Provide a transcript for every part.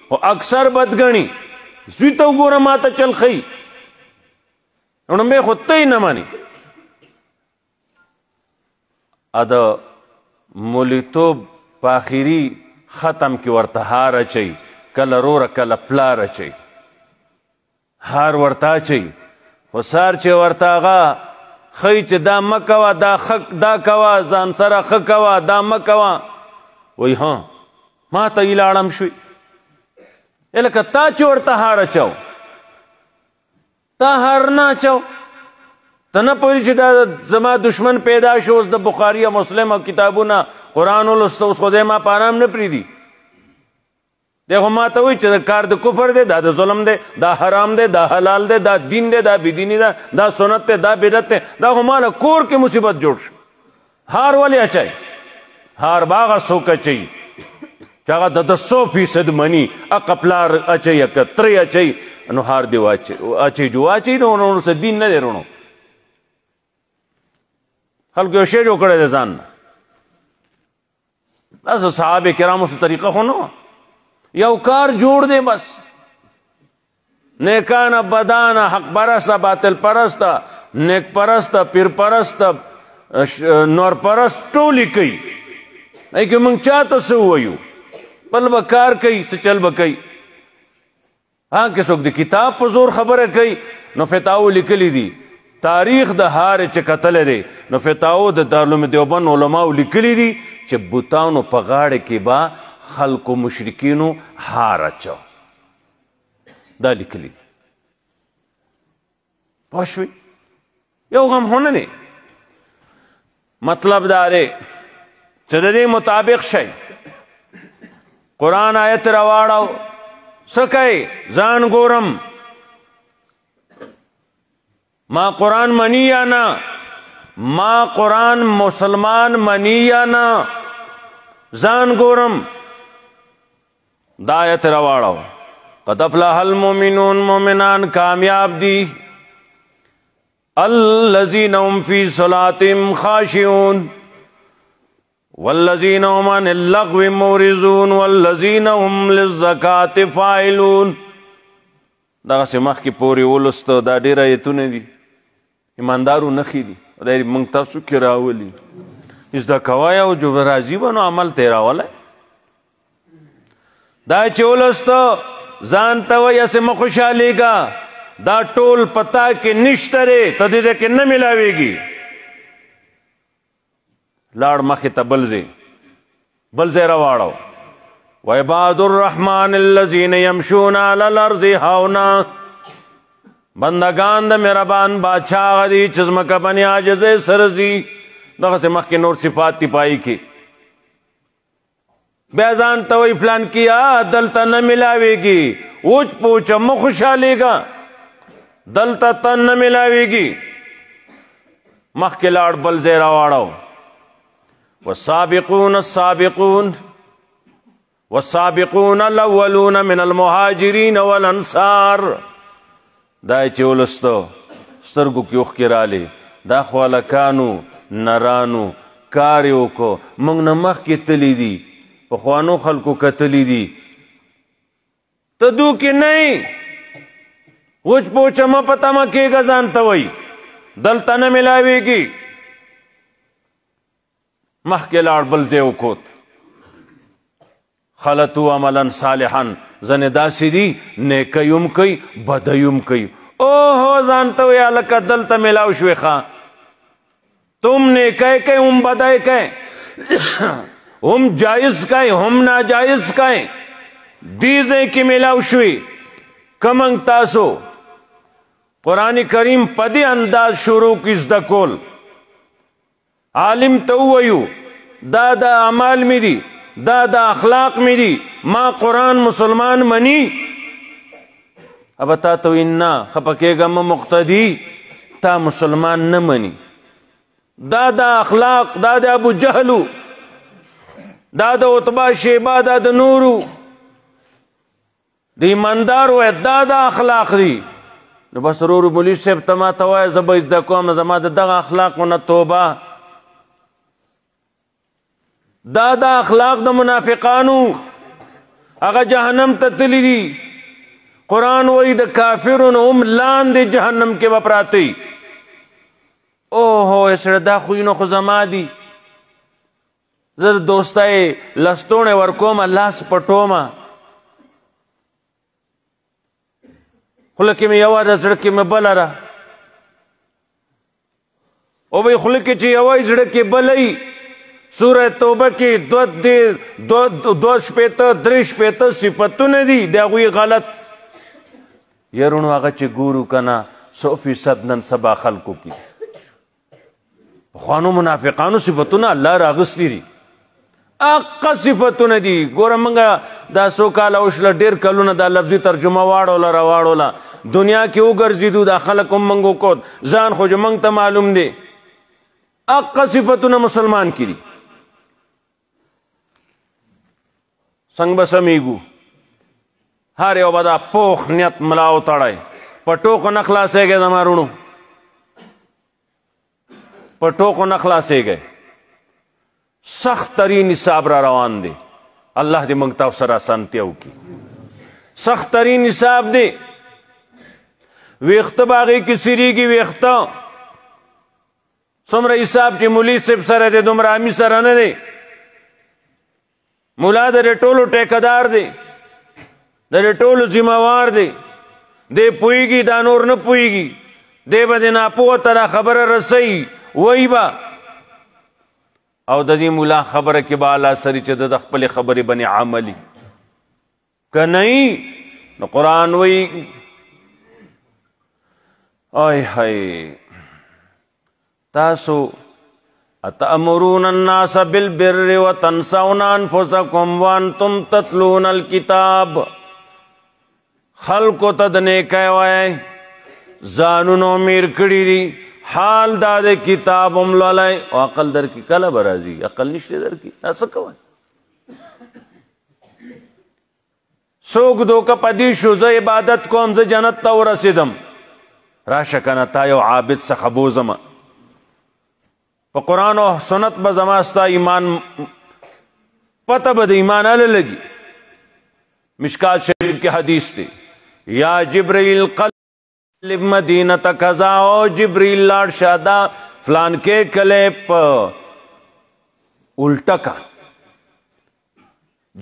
خو اکثر بدګني زوی ته وګوره ما ته چل ښیي لومبۍ خو ته یې نه منې د مولیتوب په آخري ختم کې ورته هار اچوي کله روره کله پلار اچوي هار ورته اچوي خو سار چې ورته هغه ښیي چې دا مه کوه دا کوه ځان سره ښه کوه دا مه کوه وایي ها ما ته یې لاړم شوي لکه تا چې ورته هار اچو تا هار نه اچو ته نه پوهېږي چې دا زما دشمن پیدا شو اوس د بخاري او مسلم او کتابونه قرآن ولسته اوس خدای ما په ارام نه پرېږدي دی خو ما ته وایي چې دا کار د کفر دی دا د ظلم دی دا حرام دی دا حلال دی دا دین دی دا بېدیني ده دا سنت دی دا بدعت دی دا خو ماله کور کې مصیبت جوړ شو هار ولې اچوي هار به هغه څوک اچوي چې هغه د 100% مني اقه پلار اچوي اکه ترې اچوي نو هار دې اچوي جو اچوي نو ورسه دین نه دی رونو خلکو یو شی جوړ کړی دی ځان نه داسې صحابه کرامو سو طریقه خو نه وه یو کار جوړ دی بس نیکانه بدانه حق پرسته باطل پرسته نیک پرسته پیر پرسته نور پرست ټولې کوي ای که موږ چاته څه ووایو بل به کار کوي څه چل به کوي ها که څوک د کتاب په زور خبره کوي نو فتاو لیکلی دي تاریخ د هار چې کتلی دی نو فتاو د دارالعلوم دیوبند علماو لیکلی دي چې بوتانو په غاړه کې به خلکو مشرکینو هار اچو دا لیکلی دي پوه شوې یو غم خو نه دی مطلب دا دی چې د دې مطابق شئ قرآن آیت راواړو څه کوئ ځان ګورم ما قرآن منی یا نه ما قرآن مسلمان منی یا نه ځان ګورم دا آیت راواړو قد افلح المؤمنون مومنان کامیاب دي الذین هم فی صلاتهم خاشعون والذین هم عن اللغو معرضون والذین هم للزکاة فاعلون دغسې مخکې پورې ولسته دا ډېر ایتونه دي ایماندارو نښې دي خدای موږ تاسو کې راولي زده کوئ او جو راضي به نو عمل ته یې راولی دا چې ولسته ځان ته وایي هسې مه خوشحالېږه دا ټول پتا کې نشته دی ته دې ځای کې نه میلاویږي لاړ مخې ته بل ځای راواړو وعباد الرحمن الذین یمشون علی الارض هونا بندگان د مهربان بادشاہ هغه دي چې ځمکه باندې عاجزۍ سره ځي دغسې مخکې نور صفات دي پایي کې بیا ځان ته وایي فلان کیا دلته نه میلاویږي اوچ پوچه مه خوشحالېږه دلته ته نه میلاویږي مخکې لاړ بل ځای راواړو والسابقون السابقون والسابقون الاولون من المهاجرین والانصار دا چې ولستو سترګو کې اوښکې رالې دا خو هلکانو نرانو کار یې وکړو موږ نه مخکې تللی دي پخوانو خلکو کتلی دي ته دو کې نه یې وچ پوچه مه په تمه کېږه ځان ته وایي دلته نه میلاویږي مخکې لاړ بل ځای وکوت خلطو عملا صالحا ځنې داسې دي نیکۍ هم کوي بدۍ هم کوي اوهو ځان ته وایي هلکه دلته میلاو شوې ښه تم نیکۍ کوئ هم بدۍ کوئ هم جائز کوئ هم ناجائز کوئ دې ځای کې میلاو شوې که موږ تاسو قرآن کریم په دې انداز شروع کړي زده کول عالم ته ووایو دا د اعمال مې دي دا د اخلاق مې دي ما قرآن مسلمان مني ابه تا ته وایي نه خفه کېږه مه مقتدي تا مسلمان نه مني دا د اخلاق دا د ابو جهلو دا د عتبه شیبه دا د نورو د ایماندارو دا د اخلاق دي نو بس ورورو مولوي صاحب ته ما ته وایه زه به زده کوم زما د دغه اخلاقو نه توبه دا د اخلاق د منافقانو هغه جهنم ته تللی دي. قرآن وایي د کافرونو هم لاندې جهنم کې به پراته وي. اوهو سړه دا خویونه خو زما دي، زه د دوستۍ لستوڼې ورکومه، لاس پټومه، خوله کې مې یوه ده زړه کې مې بله ده. او بھئی خوله کې چې یوه زړه کې بله وي، سوره توبه کې دو شپېته درې شپېته صفتونه دي د هغوی غلط. یرونو هغه چې ګورو که نه 100% نن سبا خلکو کې پخوانو منافقانو صفتونه الله راغستی دي، اقا صفتونه دي. ګوره موږ دا 100 کاله وشله، ډېر کلونه دا لفظي ترجمه واړوله راواړوله، دنیا کې وګرځېدو، دا خلک هم موږ وکړ، ځان خو موږ ته معلوم دی. اقا صفتونه مسلمان کې دي. څنګه به سمیږو؟ هر یو به دا پوخ نیت ملا وتړی، په ټوکو نه خلاصېږئ زما وروڼو، په ټوکو نه خلاصېږئ. سخت ترین حساب را روان دی، الله دې موږ ته ورسره اسانتیا وکړي. سخت ترین حساب دی. ویښته به هغې کې سریږي، ویښته څومره حساب چې مولي صاحب سره دی دومره امي سره نه دی. مولا د دې ټولو ټیکهدار دی، د دې ټولو ذمہوار دی، دی پوهېږي دا نور نه پوهېږي، دی به د ناپوهه ته دا خبره رسوي وایي به، او د دې مولا خبره کې به الله سري چې د خپلې خبرې بنې عملي که نه نو قرآن وایي آی های تاسو اتأمرون الناس بالبر وتنسون انفسکم وانتم تتلون الکتاب. خلقو ته د نیکۍ وایئ، ځانونو میر کړي دي، حال دا د کتاب هم لولئ. او عقل در کې کله به راځي؟ عقل نشته در کې، دا څه کوئ؟ څوک دوکه پدې شو زه عبادت کوم زه جنت ته ورسېدم، راشه که نه تا یو عابد څخه بوزمه، په قرآن او سنت به زما ستا ایمان پته به د ایمان هله لګي. مشکات شریف کې حدیث دی، یا جبرائیل قلب مدینة کذا، او جبرائیل لاړ شه دا فلان کې کلی په الټه کا،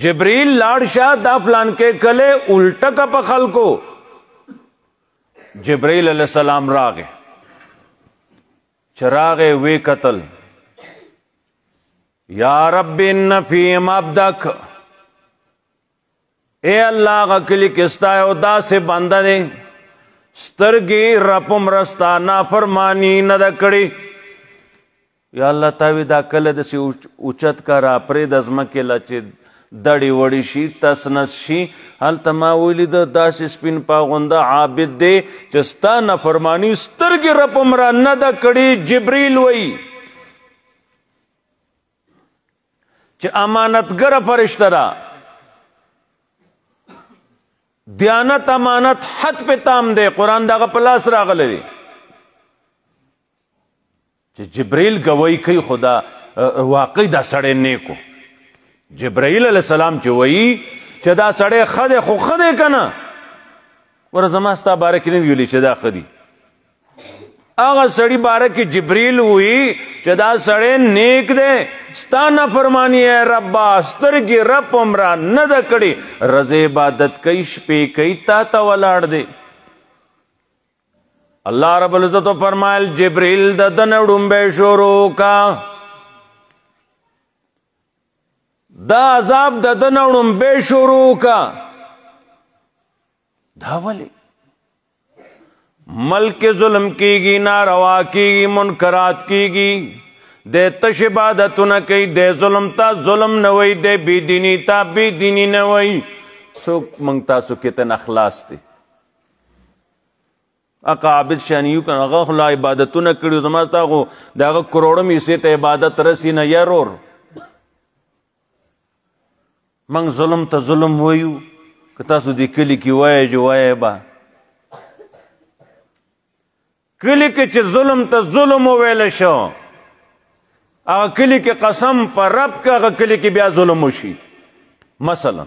جبرائیل لاړ شه دا فلان کې کلی الټه کا په خلکو. جبرائیل علیہ السلام راغے، چراغے وی قتل، یا رب ان فیہم عبدک، اے اللہ غکلی کستا ہے او دا سے بندہ دے سترگی رپم رستا نافرمانی ندا کڑی. یا اللہ تاوی دا کل دسی اوچت کرا پرید ازمکی لچی دڑی وڑی شي تسنس شي. هلته ما ولید داسې سپین پاغونده عابد دی چې ستا نافرماني سترګې رپم را نه ده کړې. جبریل وایي چې امانتګره فرشته ده، دیانت امانت حد پہ تام دے. قرآن داغه په لاس راغلی دی چې جبریل گواہی کوي خدا واقعي دا سړی نیکو. جبرائیل علیہ السلام چې وایي چې دا سړی ښه دی خو ښه دی که نه، وره زما ستا باره کې نه ویلي چې دا ښه دي. هغه سړي باره کې جبریل وایي چې دا سړی نیک دی، ستا نافرماني ای ربا سترګې رب هم را نه ده کړې، رضې عبادت کوي شپې کوي تا ته ولاړ دی. الله رب العزت فرمایل جبریل د ده نه ډومبی شروع کا، دا عذاب د ده نه ړومبی شروع کا. دا ولې؟ ملک ظلم کیږي، ناروا کیږي، منکرات کیږي، دی تش عبادتونه کوي، دی ظلم تا ظلم نه وایي، دی بېدیني تا بېدیني نه وایي. څوک موږ تاسو کې ته نه خلاص دی. اکا عابد شانیو که هغه خو لا عبادتونه کړي، زما ستا خو د هغه کروړم حصې ته عبادت رسي نه یارور. منگ ظلم تا ظلم ویو که تاسو دی کلی کی وای جو وای با کلی که چه ظلم تا ظلم ویل شو، اگه کلی که قسم پر رب که اگه کلی که بیا ظلم وشی. مثلا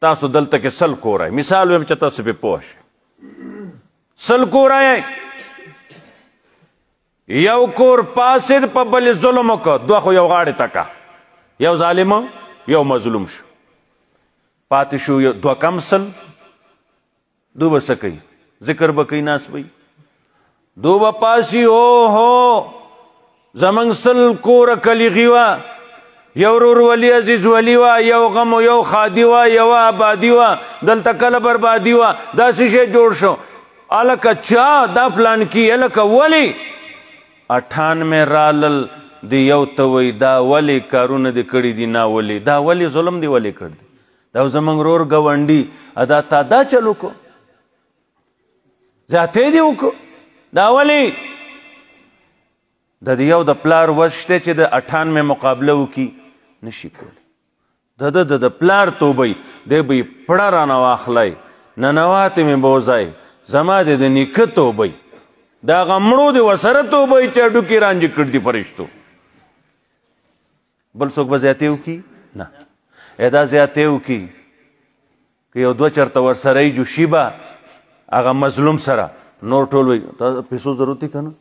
تاسو دلته کې سل کورای مثال ویم چې تاسو پې پوه شئ سل کورای یو کور پاسد په بل ظلم وکړه دوه خو یو غاړې ته کا یو ظالم یو مظلوم شو پاتې شو دوه کم سل دو به څه کوي ذکر به کوي ناس به دو به پاسي هو زمونږ سل کوره کلیغي وه یو رور ولی عزیز ولی وه یو غم و یو خادي وه یوه آبادي وه دلته کله بربادي وه داسې شی جوړ شو هلکه چا دا پلان کی هلکه ولې 98 رالل د یو ته وایي دا ولې کارونه دې کړي دي نه ولې دا ولې ظلم دې ولې کړ دی دا زمونږ رور ګاونډي ادا تا دا چل وکړو زیاتې دې وکړو دا ولې د دې یو د پلار وس شته چې د 98 مقابله وکړي نشي کولی د پلار توبی دی به یې پړه رانه واخلی ننواتې مې بوځی زما د نیکه توبی دا هغه مړو د ورسره توبی چې هډوکي رانجې کړي دي فرشتو بل څوک به زیاتې وکړي نه دا زیاتې وکړي که یو دوه چرته ورسره یي جوشي به هغه مظلوم سره نور ټول وایي تا پیسو ضرورت دی که نه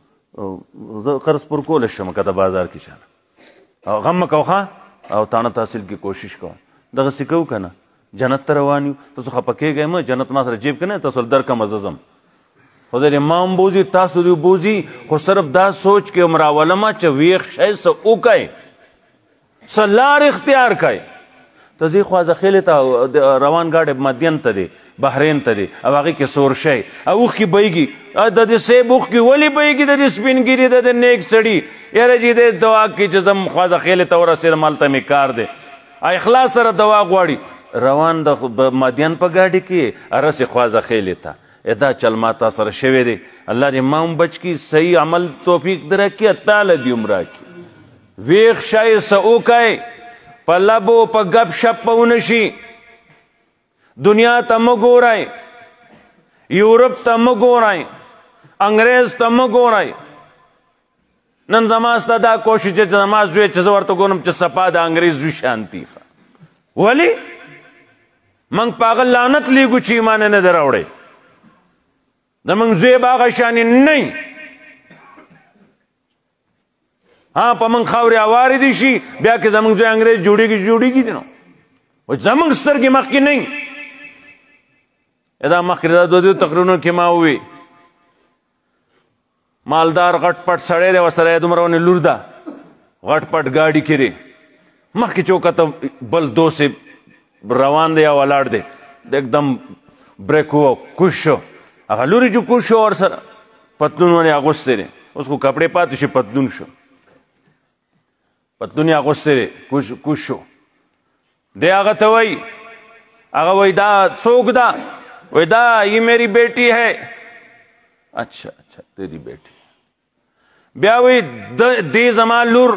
زه قرض پر کولی شم که د بازار کې چانه او غم مه کوه او تانه تحصیل کې کوشش کوه دغسې کوو که نه جنت ته روان یو تاسو خفه کېږئ مه جنت ما سره جیب کې نه تاسو درکمه زه ځم خدای دې ما هم بوځي تاسو دې بوځي خو صرف دا سوچ کې مراوله ما چې ویښ شی څه وکئ څه لار اختیار کئ ته ځې خوازخیلې ته روان ګاډی مدین ته دی بحرین ته دی او هغې کې سور شی او اوښکې بهیږي د دې سیب اوښکې ولې بهیږي د دې سپینګیري د دې نیک سړي یاره چې دې دعا کوي چې زه خوازخیلې ته ورسېدم هلته مې کار دی اخلاص سره دوا غواړي روان د مدین په ګاډي کې رسې خوازخیلې ته دا چل ما تا سره شوی دی الله دې ما هم بچ کړي صحیح عمل توفیق در کړي تاله دې هم راکړي ویښ شی څه وکئ په لبو په ګپ شپ به ونه شي دنیا ته مه ګورئ یورپ ته مه ګورئ انګریز ته مه ګورئ نن زما ستا دا کوشش چې زما زوی چې زه ورته ګورم چې صفا د انګریز زوی شانتي ولې موږ په هغه لعنت لیږو چې ایمان یې نه دی راوړی زموږ زوی به هغه شانې نه وي ها په موږ خاورې هوارې دي شي بیا که زموږ زوی انګریز جوړېږي دی نو زموږ سترګې مخکې نه وي دا مخکې دا دوه تقریرونو کې ما ووی مالدار غټ پټ سړی دی ورسره یې دومره ونې لور ده غټ پټ ګاډي کې دی مخکې چې وکته بل دوست روان دی یا ولاړ دی एकदम بریک هوا کوش شو هغه لورې جو کوش شو ورسره پتلون ونې اغوستی دی اوس خو کپړې پاتې شي پتلون شو پتلون یې اغوستی دی کوش شو دی هغه ته وایي هغه وایي دا څوک ده وایي دا یہ میری بیٹی ہے اچھا تیری بیٹی بیا وایي دې زما لور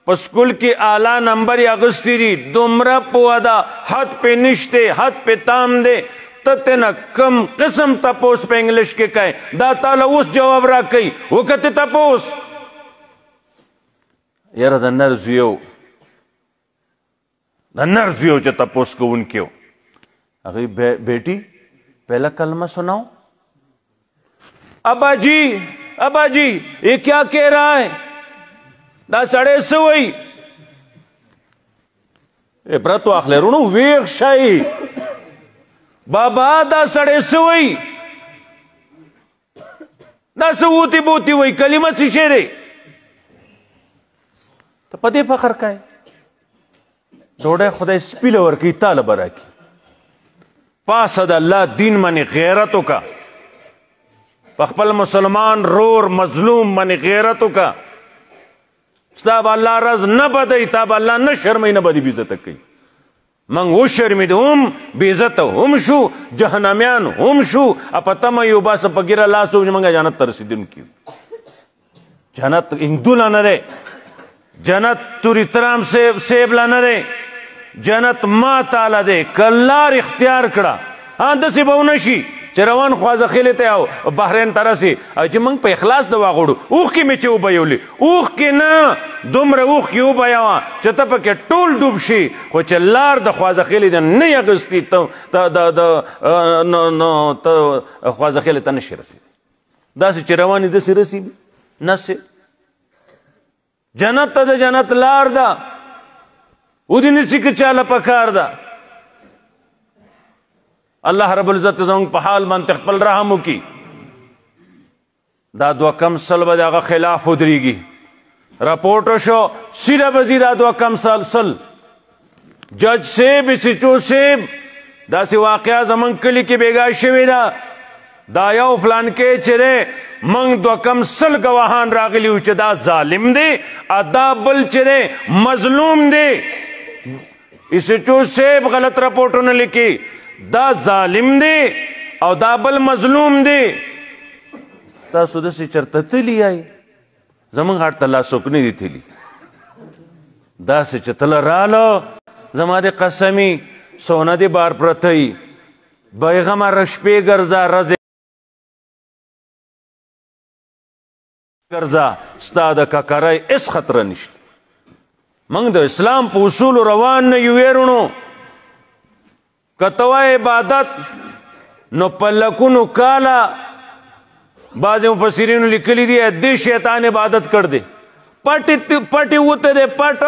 په سکول کې اعلی نمبر یې اخیستی دي دومره پوهه ده حد پې نشته حد پې تام دی ته تېنه کم قسم تپوس په انګلیش کې کوې دا تاله اوس جواب راکوي وکتې تپوس یاره د نر زویو چې تپوس کوونکی و هغوی بیٹی پہلا کلمہ سناؤ ابا جی یہ کیا کہہ رہا ہے دا سړی څه وایي عبرت واخلئ وروڼو ویښ شئ بابا دا سړی څه وایي دا څه ووتي بوتي وایي کلمه څه شی دی ته په دې فخر کوې ډوډۍ خدای سپیله ورکوي تاله به راکړي پاسه د الله دین باندې غیرت وکړه په خپل مسلمان رور مظلوم باندې غیرت وکړه ستا به الله رز نه بدوي تا به الله نه شرموي نه به دې بېعزته کوي موږ وشرمېدو هم بېعزته هم شو جهنمیان هم شو په تمه یو باسه په ګیره لاس و چې موږ جنت ته رسېدونکي یو جنت هندو لا نه دی جنت توریترام سیب لا نه دی جنت ما تعالی دی که لار اختیار کړه داسې به ونه شي چې روان خوازه خیلې ته او بحرین ته رسي او چې موږ په اخلاص د واغوړو اوښ کې مې چې وبیولې اوښ کې نه دومره اوښ کې وبیوه چې ته پکې ټول ډوب شي خو چې لار د خوازه خیلې ده نه یې اخیستي نو ته خوازه خیلې ته نشي رسېدی داسې چې روان یې داسې رسي نسې جنت ته د جنت لار ده ودې نسي که چاله پکار ده الله رب العزت زموږ په حال باندې خپل رحم وکړي دا 2 کم سل به د هغه خلاف ودرېږي راپورټ شو سیده به ځي دا 2 کم سل جج صاحب سچو صاحب داسې واقعه زموږ کلي کې بېګا شوې ده دا یو فلان کې چې دی موږ 2 کم سل ګواهان راغلي وو چې دا ظالم دی دا بل چې دی مظلوم دی سچو صاحب غلط راپورټونه لیکي دا ظالم دی او دا بل مظلوم دی تاسو داسې چېرته تلي یای زموږ هاټ ته لا څوک نه دي تلي داسې چې تله راله زما د قسمي سونه دې بار پرته وي بیغمه شپې ګرځه ورځې ګرځه ستا د ککرۍ هېڅ خطره نشته موږ د اسلام په اصولو روان نه یو ویرونو که ته وایې عبادت نو په لکونو کاله بعضې مفسرینو لیکلي دي دې شیطان عبادت کړ دی پټې وته دی پټ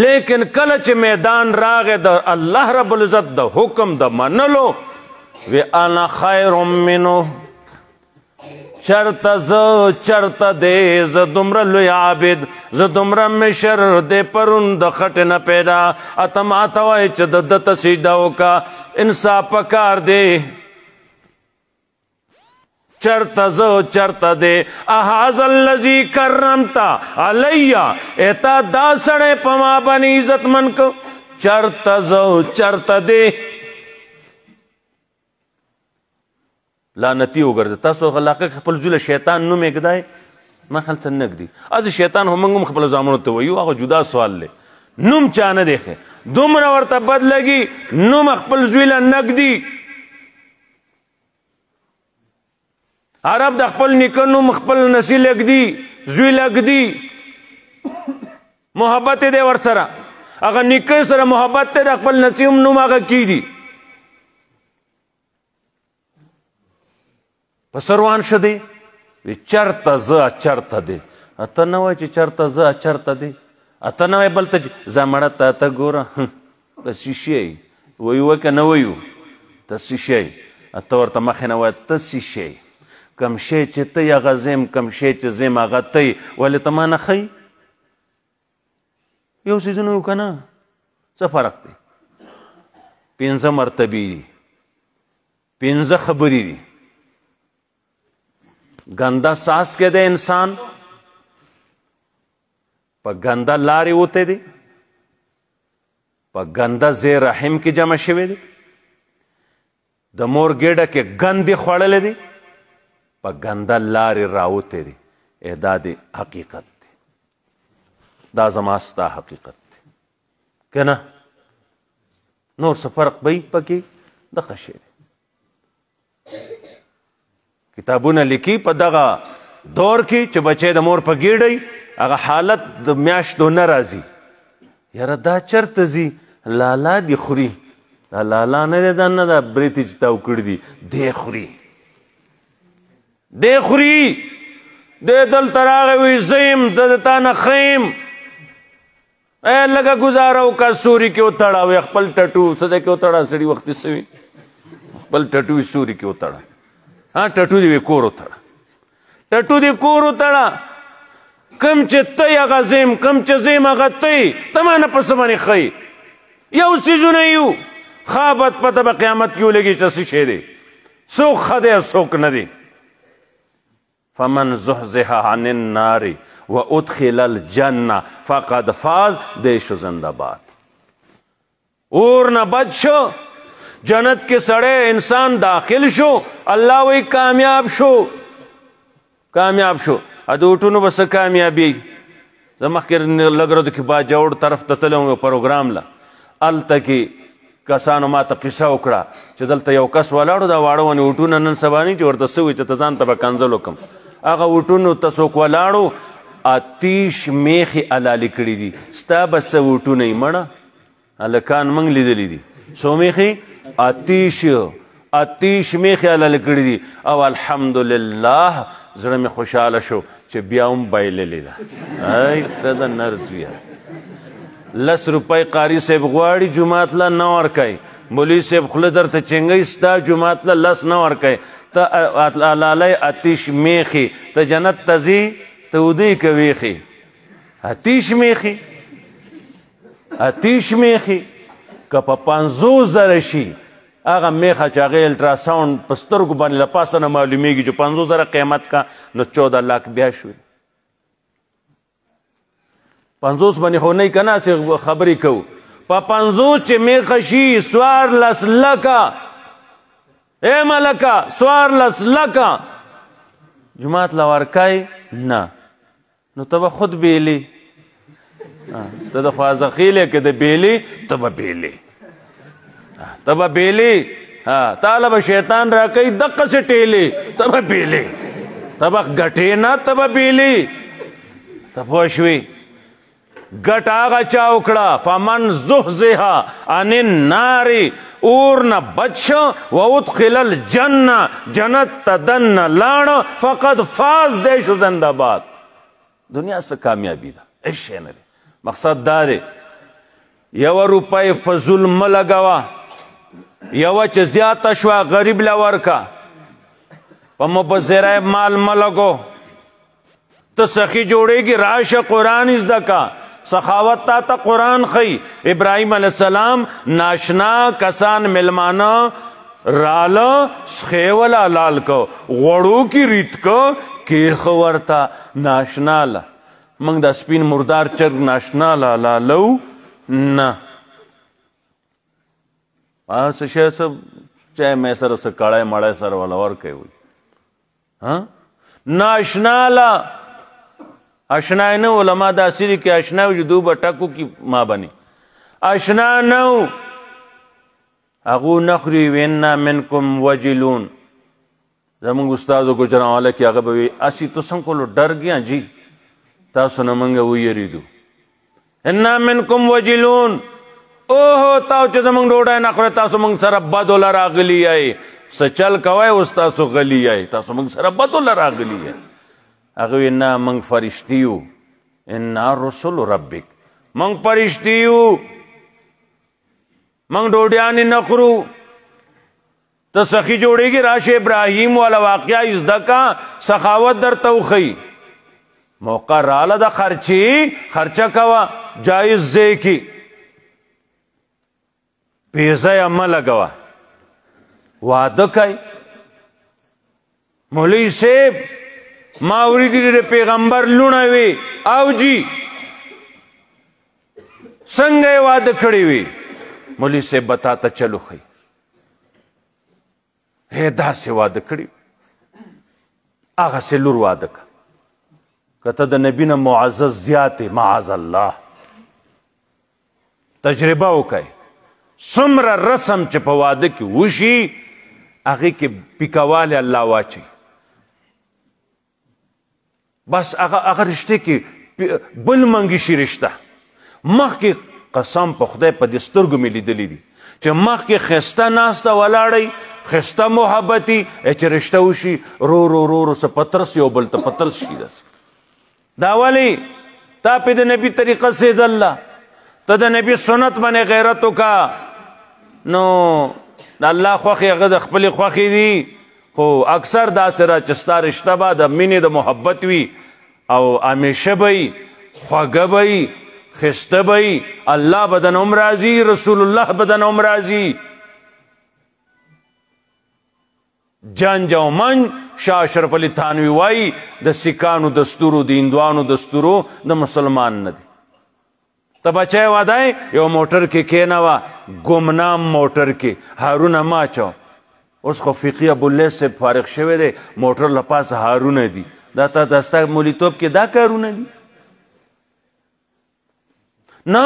لیکن کله چې میدان راغی د الله رب العزت د حکم د منلو وی انا خیر منه چرته زه چرته دی زه دومره لوی عابد زه دومره مشر دی پرون د خټې نه پیدا اته ماته وایې چې د ده ته سجده وکړه انصاف پکار دی چرته زه چرته دی اهذا الذي کرمت علی اتا دا سړی په ما باندې عزتمن کو چرته زه چرته دی لعنتي وګرځه تاسو علاقه کې خپل زوی شیطان نوم ایږدای ما خل څه نږدي از شیطان هم موږ خپل زامنو ته وایو هغه جدا سوال دی نوم چا نه دی ښه دومره ورته بد لګي نوم خپل زوی له نږدي عرب د خپل نیکه نوم خپل نسي لږدي زوی لږدي محبت دی ورسره هغه نیکه سره محبت دی د خپل نسي هم نوم هغه کیدي پس روان شه دی چرته زه چرته دی اته نه وایي چې چرته زه چرته دی اته نه وایي بل ته زه مړه ته ګوره ته څه شی وایو که نه وایو ته څه شی اته ورته مخې نه وایه ته څه شی کم شی چې ته یې هغه زیم کم شی چې زیم هغه ته یې ولې ته ما نه ښیي یو څیزونه یو که نه څه فرق دی 5 مرتبې دي 5 خبرې دي گندا ساس کې دی انسان په ګنده لارې وتی دی په ګنده ځای رحم کې جمع شوی دی د مور ګېډه کې ګندې خوړلی دی په ګنده لارې راوتی دی دا د حقیقت دی دا زما ستا حقیقت دی که نه نور څه فرق به پکې دغه شی دی کتابونه لیکي په دغه دور کې چې بچی د مور په ګېډی هغه حالت د میاشتو نه راځي یاره دا چرته ځي لالا دې خوري دا لالا نه دی دا نه دا برېتې چې تاو کړي دي دی خوري دی خوري دی دلته راغی وایي زه یم زه د تا نه ښه یم لږه ګزاره وکړه سوري کې وتړه وایي خپل ټټو څه ځای کې وتړه سړي وختي سوي خپل ټټو یې سوري کې وتړه ها ټټو دې کور وتړه ټټو دې کور وتړه کم چې ته یې هغه زیم کم چې زیم هغه ته یې ته ما نه په څه باندې ښیي یو څیزونه یو خوابت پته به قیامت کې ولګي چې څه شی دی څوک ښه دی او څوک نه دی فمن زحزح عن النار وادخل الجنه فقد فاز دی شو زنده باد اور نه بچ شو جنت کې سړی انسان داخل شو الله وی کامیاب شو کامیاب شو د اوټونو به څه کامیابي زه مخکې لږ ورځو کې باجوړ طرف ته تللی وم یو پروګرام له هلته کې کسانو ما ته قصه وکړه چې دلته یو کس ولاړو دا واړه ونې وټونه نن سبا نه چې ورته څه وي چې ته ځان ته به کنځل وکړم هغه وټونو ته څوک ولاړو 30 میخې علالې کړي دي ستا به څه وټونه یې مړه هلکان موږ لیدلی دي څو میخې 30 میخې علالې کړي دي او الحمدلله زړه مې خوشحاله شو چې بیا هم بایللې ده ای ته د نرزویه 10 روپۍ قاري صاحب غواړي جومات له نه ورکوي مولوي صاحب خوله درته چینګوي ستا جومات له 10 نه ورکوي ته لالی 30 میخې ته جنت ته ځي ته ودی کوي خې 30 میخې 30 میخې که په 50,000 شي هغه میخه چې هغې الټراساونډ په سترګو باندې له پاسه نه معلومیږي چې 50,000 قیمت کا نو 14 لاک بیا شوي 50 باندې خو نه که نه هسې خبرې کوو په 50 چې میخه شي 14 لکه ای ملکه 14 لکه جماعت له ورکوي نه نو ته به خود بیلی ته د خوازخیلې که د بیلی ته به بیلی ته به بیلی تاله به شیطان راکوي دقسې ټیلې ته به بیلی ته به ګټې نه ته به بیلی ته پوه شوې ګټ هغه چا وکړه فمن زحزح عن النار اور نه بچ شو و ادخل الجنه جنت ته دننه لاړه فقد فاز دی شو زنده باد دنیا څه کامیابي ده هېڅ شی نه دی مقصد دا دی 1 روپۍ فضول مه لګوه یوه چې زیاته شوه غریب له ورکه په مبذره مال مه لګو ته سخي جوړېږي راشه قرآن زده که سخاوت تا ته قرآن خی ابراهیم علیه السلام ناشنا کسان ملمانه راله سخیول حلال کو غوړو کی ریت کو کیخ ورته ناشنا له موږ دا سپین مردار چرګ ناشنا له حلالو نه څه شی څه چای مې سره څه کړی مړی سره والا ورکوي ناشنا له اشنا نه علما داسې دي که اشنا وي چې دو به ټکو کې ما بني اشنا نه و هغو نخوري وینا منکم وجلون زمونږ استاد ګجرانواله کې هغه به وي اسې تو څنګه کولو ډر ګیا جی تاسو نه موږ ویریدو انا منکم وجلون اوهو تاسو چې زمونږ ډوډۍ نه خورئ تاسو موږ سره بدوله راغلي یئ څه چل کوئ اوس تاسو غلي یئ تاسو موږ سره بدوله راغلي یئ هغه وی نه موږ فرشتي یو انا رسول ربک موږ فرشتي یو موږ ډوډیانې نه خورو ته سخي جوړېږي راشه ابراهیم والا واقعه زده کا سخاوت درته وښیي موقع راله د خرچه کوه جایز ځای کې پیسه مه لګوه واده کوي مولوي صاحب ما اوریدي د پیغمبر لوڼه وي او جی څنګه یې واده کړی وي مولوي صاحب به تا ته چلو ښیي هی داسې واده کړي هغسې لور واده که که ته د نبي نه معزز زیات معاذ الله تجربه وکئ څومره رسم چې په واده کې وشي هغې کې پیکوالی الله واچوي بس هغه رشته کې بل منګي شي رشته مخکې قسم په خدای په دې سترګو مې لیدلی دي چې مخکې ښایسته ناسته ولاړئ ښایسته محبتي چې رشته وشي رو رو رو رو څه پترس یو بل ته پترس شي دا ولې تا پې د نبي طریقه سیدله ته د نبي سنت باندې غیرت وکړه نو د الله خوښې هغه د خپلې خوښې دي خو اکثر داسې را چې ستا رشته به د مینې د محبت وي او همیشه به وي خوږه به وي ښایسته به وي الله به درنه هم راضي رسول الله به درنه هم راضي جنج او منج شاه اشرف علي تھانوي وایي د سیکانو دستورو د هندوانو دستورو د مسلمان نه دي ته بچی وادی یو موټر کې کېنوه ګمنام موټر کې هارونه ما اچوه اوس خو فقي ابواللیث صاحب فارغ شوی دی موټر له پاسه هارونه دي دا تا ستا مولیتوب کې دا کارونه دي نه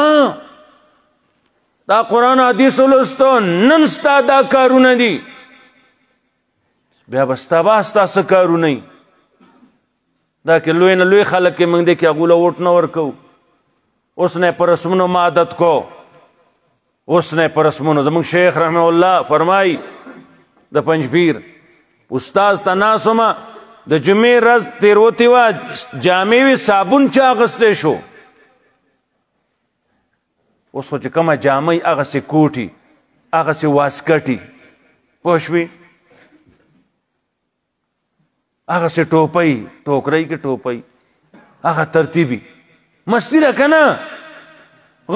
دا قرآن حدیث لوستو نن ستا دا کارونه دي بیا به ستا به ستاسو کارونه وي دا که لوی نه لوی خلک کې موږ دی کې هغو له ووټ نه ورکوو اوس نه یې په رسمونو ما عادت کو اوس نه یې په رسمونو زموږ شیخ رحمه الله فرمایي د پنجپیر استاز ته ناست ومه د جمعې ورځ تېروتې وه جامې وې صابون چا اخیستی شو اوس خو چې کومه جامه یي هغسې کوټي هغسې واسکټي پوه شوې هغسې ټوپۍ ټوکرۍ کې ټوپۍ هغه ترتیبي مستی ده که نه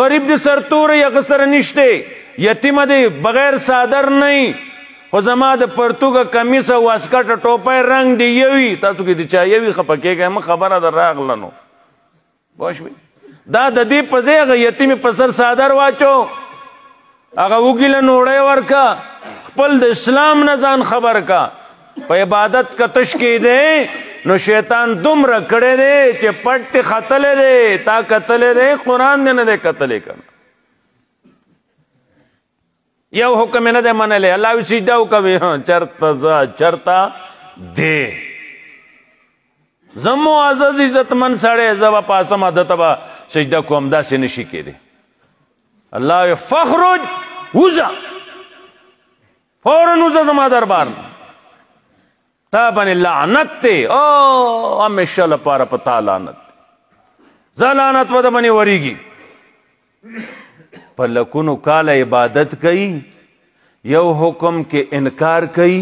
غریب دې سرتوری هغه سره نشته یتیمه دی بغیر صادر نه خو زما د پرتوګه کمیس او واسکټ ټوپۍ رنګ دی یوي تاسو کې د چا یوي خفه کېږئ مه خبره در راغله نو پوه شوې دا د دې په ځای هغه یتیمې په سر صادر واچو هغه وګیله نوړی ورکه خپل د اسلام نه ځان خبر کا په عبادت که تش کېدی نو شیطان دومره کړی دی چې پټ ته ختلی دی تا کتلی دی قرآن دی نه دی کتلی کنه یو حکم نه دی منلی الله وی سجده وکوي چرته ځه چرته دی زه معزز عزتمن سړی زه به پاسم عادته به سجده کوم داسې نشي کېدی الله وی فخرج وځه فوراً وځه زما دربار نه تا باندې لعنت دی او همیشه لپاره په تا لعنت دی زه لعنت به د باندې ورېږي په لکونو کاله عبادت کوي یو حکم کې انکار کوي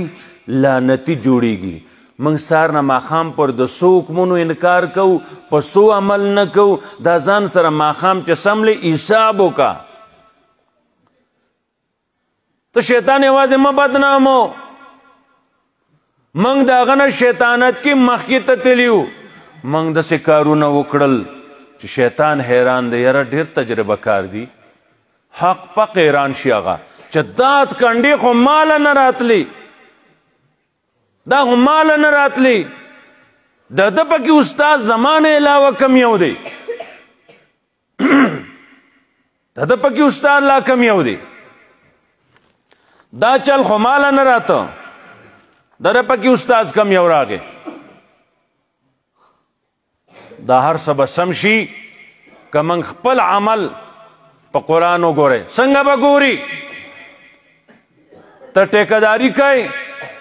لعنتي جوړیږي موږ سار نه ماښام پر د څو حکمونو انکار کوو په څو عمل نه کوو دا ځان سره ماښام چې سملی حساب وکړه ته شیطان یوازې مه بدنامو موږ د هغه نه شیطانت کې مخکې ته تللي وو موږ داسې کارونه وکړل چې شیطان حیران دی یاره ډېر تجربه کار دی حق پق حیران شي هغه چې دا کنډې خو ماله نه راتلی دا خو ماله نه راتلی د ده پکې استاد زمانه علاوه کم یو دی د ده پکې استاد لا کم یو دی دا چل خو ماله نه راته د ده پکې استاد کم یو راغی دا هر څه به سم شي که موږ خپل عمل په قرآن وګورئ څنګه به ګوري ته ټیکهداري کوئ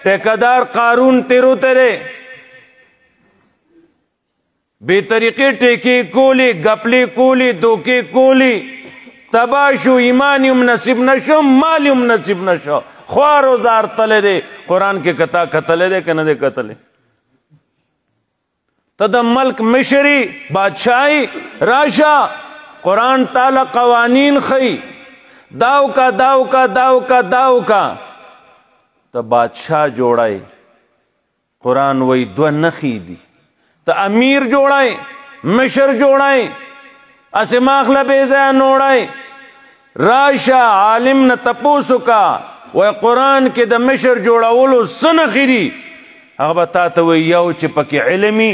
ټیکهدار قارون تیروتی دی بې طریقې ټیکې کولی ګپلې کولی دوکې کولی تباه شو ایمان هم نصیب نشو مال هم نصیب نشو خوار و زار تلی دی قرآن کې کتا کتلی دی که نه دی کتلی ته د ملک مشري بادشاهي راشه قرآن تعالی قوانین خی داو کا داو کا داو کا داو کا ته بادشاہ جوړای قرآن وی دو نخی دی ته امیر جوړای مشر جوړای اسې ماخله بې ځایه نوړای راشه عالم نه تپوس وکړه وی قرآن کې د مشر جوړولو څه نښې دي هغه به تا ته وی یو چې پکې علمي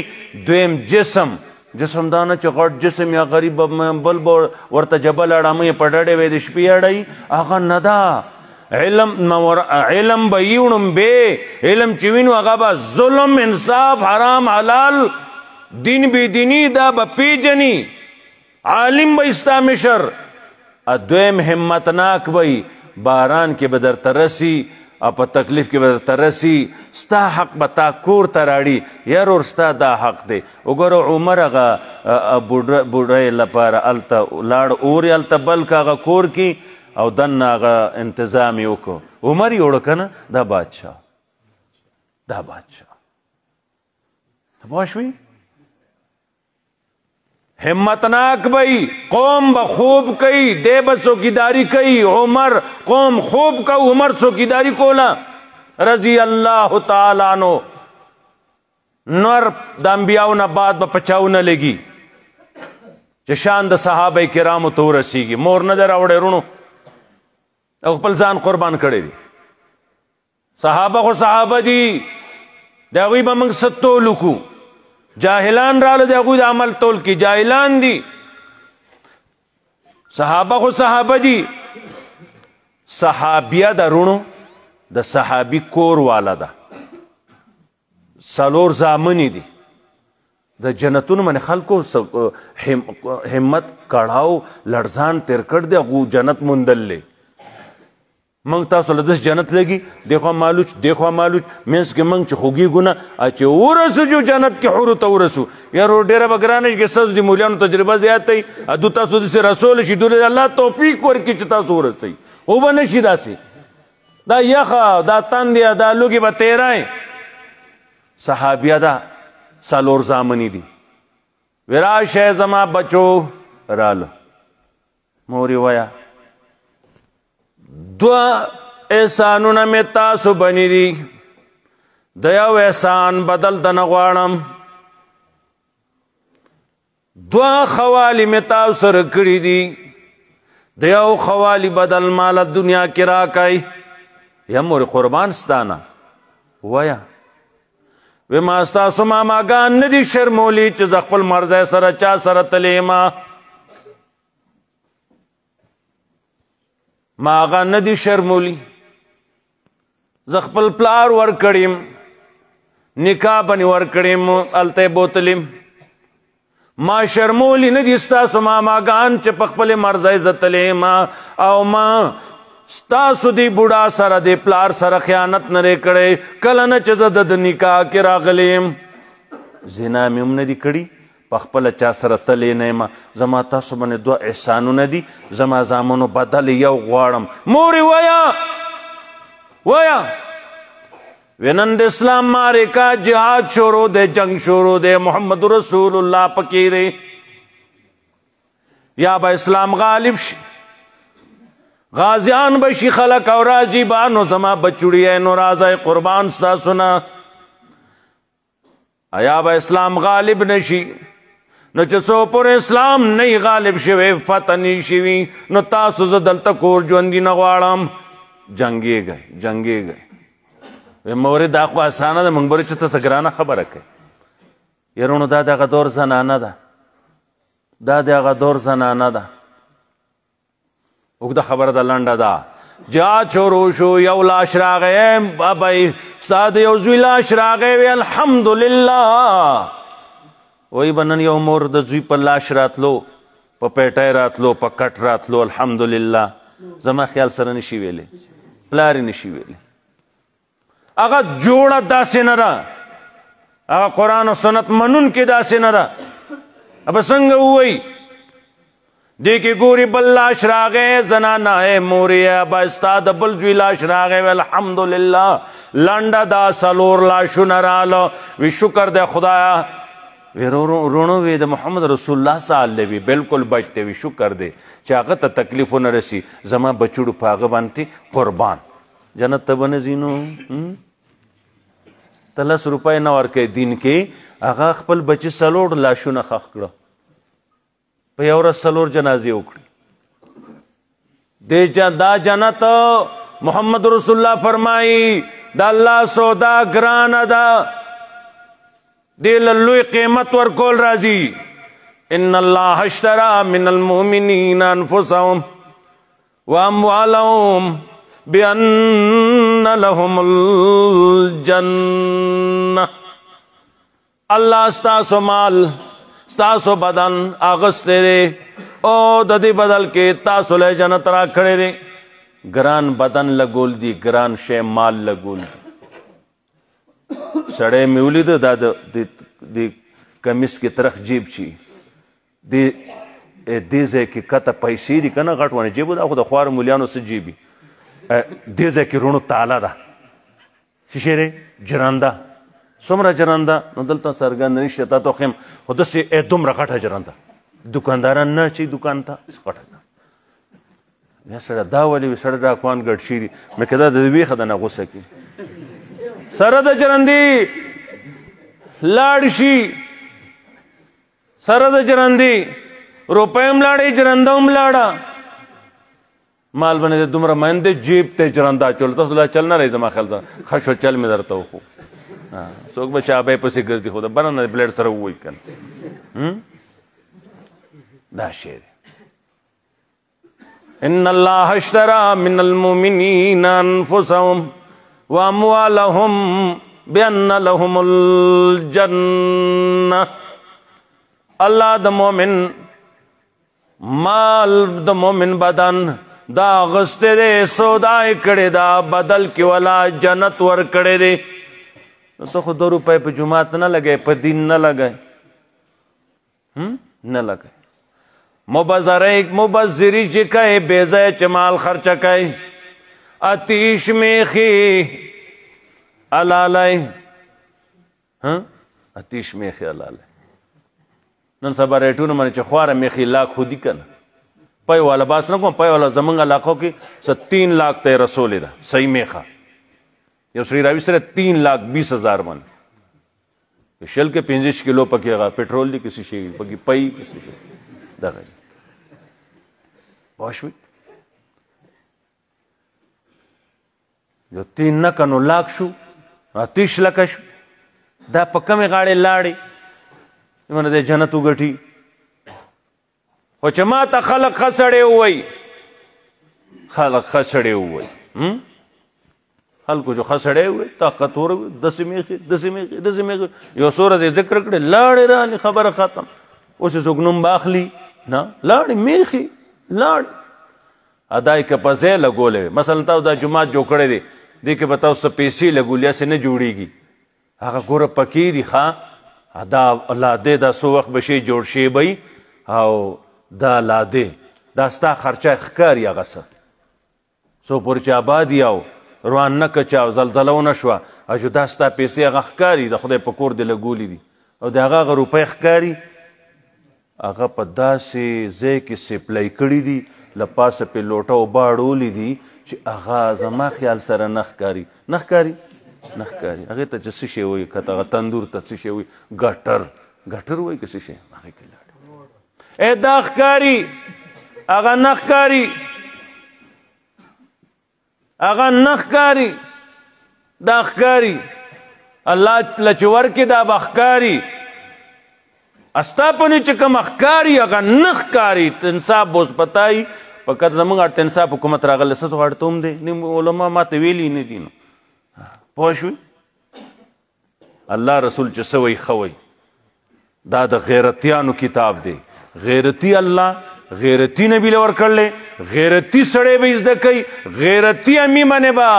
دویم جسم دا نه چې غټ جسم یا غریب بل به ورته جبل اړامه یې په ډډې وی د شپې اړوي هغه نه ده علم به یوړم بې علم چې وینو هغه به ظلم انصاف حرام حلال دین بې دیني دا به پیژني عالم به ستا مشر دویم همتناک به باران کې به درته رسي او په تکلیف کې به درته رسي ستا حق به تا کور ته راړي یار ور ستا دا حق دی وګوره عمر هغه بوډۍ لپاره هلته لاړ اور یې هلته بل که هغه کور کې او دننه هغه انتظام یې وکړو عمر یې وړه که نه دا بادشاه ته پوه شوې همتناک بھئی قوم با خوب کئی دے با چوکیداری کئی عمر قوم خوب کا عمر چوکیداری کولا رضی اللہ تعالیٰ عنہ نور دا انبیاؤنا بعد با پچاؤنا لگی چې شان د صحابه کرامو تو رسیږي مور نه دراوړې رونو او خپل ځان قربان کړی دي صحابه خو صحابه دي دا غوی به موږ ستولو کو جاهلان راله د هغوی د عمل تول کې جاهلان دي صحابه خو صحابه دي صحابیه د رونو د صحابي کور والا ده 4 زامنې دي د جنتونو باندې خلکو همت کړهو لړزان تیر کړ دی هغو جنت موندلی موږ تاسو له داسې جنت لګي دېخوا مالوچ دېخوا مالوچ منځ کې موږ چې خوږېږو نه چې ورسو جو جنت کې حورو ته ورسو یارو ډېره به ګرانه شي که ستاسو د مولیانو تجربه زیاته وي دو تاسو داسې رسول شي دوی الله توفیق ورکړي چې تاسو ورسئ خو به نه شي داسې دا یخه دا تندیه دا لوږې به تیری صحابیه ده 4 زامنې دي وی راشئ زما بچو راله مورې ویه 2 احسانونه مې تاسو بني دي د یو احسان بدل ته نه غواړم 2 خوالي مې تاسو سره کړي دي د یو خوالي بدل مال دنیا کې راکئ یا مورې قربان ستانه ویه وی ما ستاسو ماماګان نه دي شرمولی چې زه خپل مرزی سره چا سره تلی ما هغه نه دي شرمولی زه خپل پلار ورکړیم نکاح بنې ورکړیم هلته یې بوتلیم ما شرمولی نه دي ستاسو ماماګان چې په خپلې مرزی زه تلی ما او ما ستاسو دی بوډا سره دی پلار سره خیانت نه کړی کله نه چې زه د نکاح کې راغلیم زنا مې هم نه دي کړي په خپله چا سره تلی نه یم زما تاسو باندې 2 احسانونه دي زما زامنو بدل یو غواړم مورې ویه نن د اسلام معرکه جهاد شروع دی جنگ شروع دی محمد رسول الله پکې دی یا به اسلام غالب شي غازیان بشي خلق او راځي به نو زما بچوړی نو راځئ قربان ستاسو نه ایا به اسلام غالب نشي نو چې څو پورې اسلام نه غالب شوی فتح نه شوي نو تاسو زه دلته کور ژوندي نه غواړم جنګېږئ مورې دا خو اسانه ده موږ به چې ته څه ګرانه خبره کوې یرونو دا د هغه دور زنانه ده اوږده خبره ده لنډه ده جهاد شروع شو یو لاش راغی بابی ستا د یو زوی لاش راغی وی الحمدلله وی به نن یو مور د زوی په لاش راتلو په پیټی راتلو په کټ راتلو الحمدلله زما خیال سره نشي ویلی پلار یې نشي ویلی هغه جوړه داسې نه ده هغه قرآن و سنت منونکې داسې نه ده به څنګه ووایي دی کې ګوري بل لاش راغی زنانه مورې به ستا د بل زوی لاش راغی الحمدلله لنډه دا 4 لاشونه راله وی شکر دی خدایا وی رونو وی د محمد رسول الله سال دی بالکل بچ دی وی شکر دی چې هغه ته تکلیف ونه رسي زما بچوړو په هغه باندې قربان جنت ته به نه ځي نو ته 10 روپۍ نه ورکوې دین کې هغه خپل بچي 4 لاشونه ښخ کړه په یو ورځ 4 جنازې وکړي دا جنت محمد رسول الله فرمایي د الله سودا ګرانه ده دې له لوی قیمت ورکول راځي ان الله اشترى من المؤمنین انفسهم واموالهم بان لهم الجنه الله ستاسو مال ستاسو بدن اغسطے دے او د دې بدل کې تاسو له جنت را کړی دی ګران بدن لګول دي ګران شی مال لګول دي سړی مې ولیده دا د کمیس کې ترخ جیب چی دې ځای کې کته پیسې دي که نه غټ ونه جیب دا خو د خوار مولیانو څه جیبي دې ځای کې رونو تاله ده څه شی دی جرنده څومره جرنده نو دلته څرګند نشته تا ته خیم خو داسې دومره غټه جرنده دکانداران نه چې دکان ته غټه یا سړی دا ولې وي سړی ډاکوان ګډ شي دي مې که دا د ویښه ده نه غوسه کړي سره د جرندې لاړ شي سره د جرندې روپۍ هم لاړې جرنده هم لاړه مال باندې دومره مینده جیب ته جرنده اچول تاسو لا چل نه رہی زما خیال ته ښه شو چل مې درته وښو څوک به چابی پسې ګرځي خو د بره نه بلیډ سره ووایي که نه دا شی دی ان الله اشترى من المؤمنين انفسهم واموالهم بان لهم الجنه. الله د مؤمن مال د مؤمن بدن دا غسته دے سودای کړي دا بدل کې ولا جنت ور کړي دي. تو خو 2 روپے په جمعات نه لګي په دین نه لګي نه لګي. مبذری چې کوي بے ځای چې مال خرچه کوي آتیش میخي علالای آتیش میخي علالای. نن سبا ریټونه باندې چې خواره میخي لاک خودي کنه پای والا باس نه کوم پای والا زمونږ علاقو کې 3 لاک ته رسولې ده صحیح میخه یو سړي راوي سره 3,20,000 باندې شل کې 25 کیلو پکې هغه پټرول دی کسی شي پکې پای کسی شي دغه واښوي یو 3 نه کنو لاک شو 30 لک شو دا په کمې غاړې لاړې منه د جنت وګټي. خو چې ما ته خلق خسړې ووایي خلق خسړې ووایي خلکو جو خسړې ووایي طاقتور داسې میخي یو سوره دې ذکر کړې لاړې رالې خبره ختم. اوس یې څوک نوم باخلي نه لاړې میخي لاړې ادای که په ځای لګولې مثلا تاسو دا جومات جوړ کړی دی دې کې به تاسو پیسې لګولې هسې نه جوړېږي هغه ګوره پکې دي ښه دا لاده دا څو وخت به شی جوړ شي بی او دا لاده دا ستا خرچه ښکاري هغه څه څو پورې چې آباد یې او روان نه که چا زلزله ونه شوه او چې دا ستا پیسې هغه ښکاري د خدای په کور دې لګولي دي او د هغه هغه روپۍ ښکاري هغه په داسې ځای کې سپلای کړي دي له پاسه پې لوټه اوبه اړولي دي چې هغه زما خیال سره نه ښکاري نه ښکاري نه ښکاري هغې ته چې څه شی وایي که هغه تندور ته څه شی وایي ګټر وایي که څه شی هغې کې لاړې دا ښکاري هغه نه ښکاري هغه نه ښکاري دا ښکاري الله له چې ورکې دا به ښکاري استا پنې چې کوم ښکاري هغه نه ښکاري تنصاب بوز پتایي فقط زمونږ تنصاب حکومت راغلی څه غواړې ته هم دی علما ما ته ویلي نه دي نو پوه شوي الله رسول چې څه وایي ښه وایي دا د غیرتیانو کتاب دی غیرتی الله غیرتی نبی له ورکړلی غیرتی سړی به زده کوي غیرتی امی منې به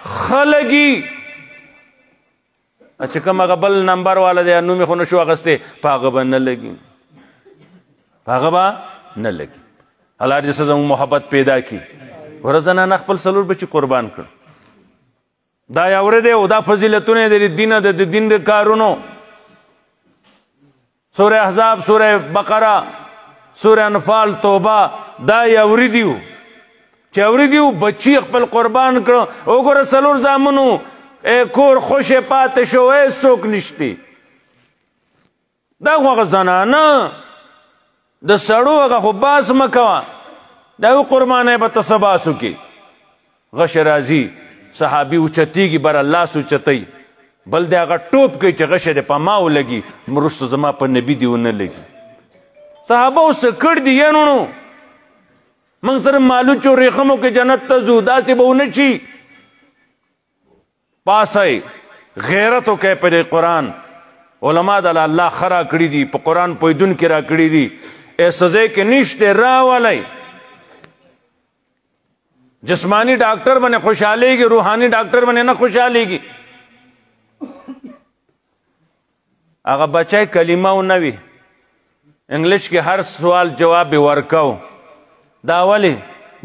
ښه لګي چې کوم هغه بل نمبر والا دی نوم یې خو نه شو اخیستی په هغه به نه لګي په هغه به نه لګي الله دې څه زموږ محبت پیدا کړي وره زنانه خپل څلور بچي قربان کړ دا یوره دی او دا فضیلتونه د دین د دین د کارونو سوره احزاب سوره بقره سوره انفال توبه دا یوري دیو چې یوري دیو بچي خپل قربان کړو وګوره څلور زامنو کور خوشې پاتې شو څوک نشتی دا خو هغه زنانه د سړو هغه خو باس مه کوه دا یو قربانی به ته څه باس وکړي غش راځي صحابي اوچتېږي بره لاس اوچتوي بل دی هغه ټوپ کوي چې غشه دی په ما ولګي وروسته زما په نبي دې ونه لګي صحابه اوس کړ دي یانونو موږ سره مالوچو ریخمو کې جنت ته ځو داسې به ونه شي پاسئ غیرت وکئ په دې قرآن علما د الله ښه راکړي دي په قرآن پوهېدونکي راکړي دي سزای کې نشته راولئ جسمانی ډاکټر باندې خوشحالیږي روحاني ډاکټر باندې نه خوشحالیږي هغه بچی کلمه ونه وي انګلیش کې هر سوال جواب یې ورکو دا ولې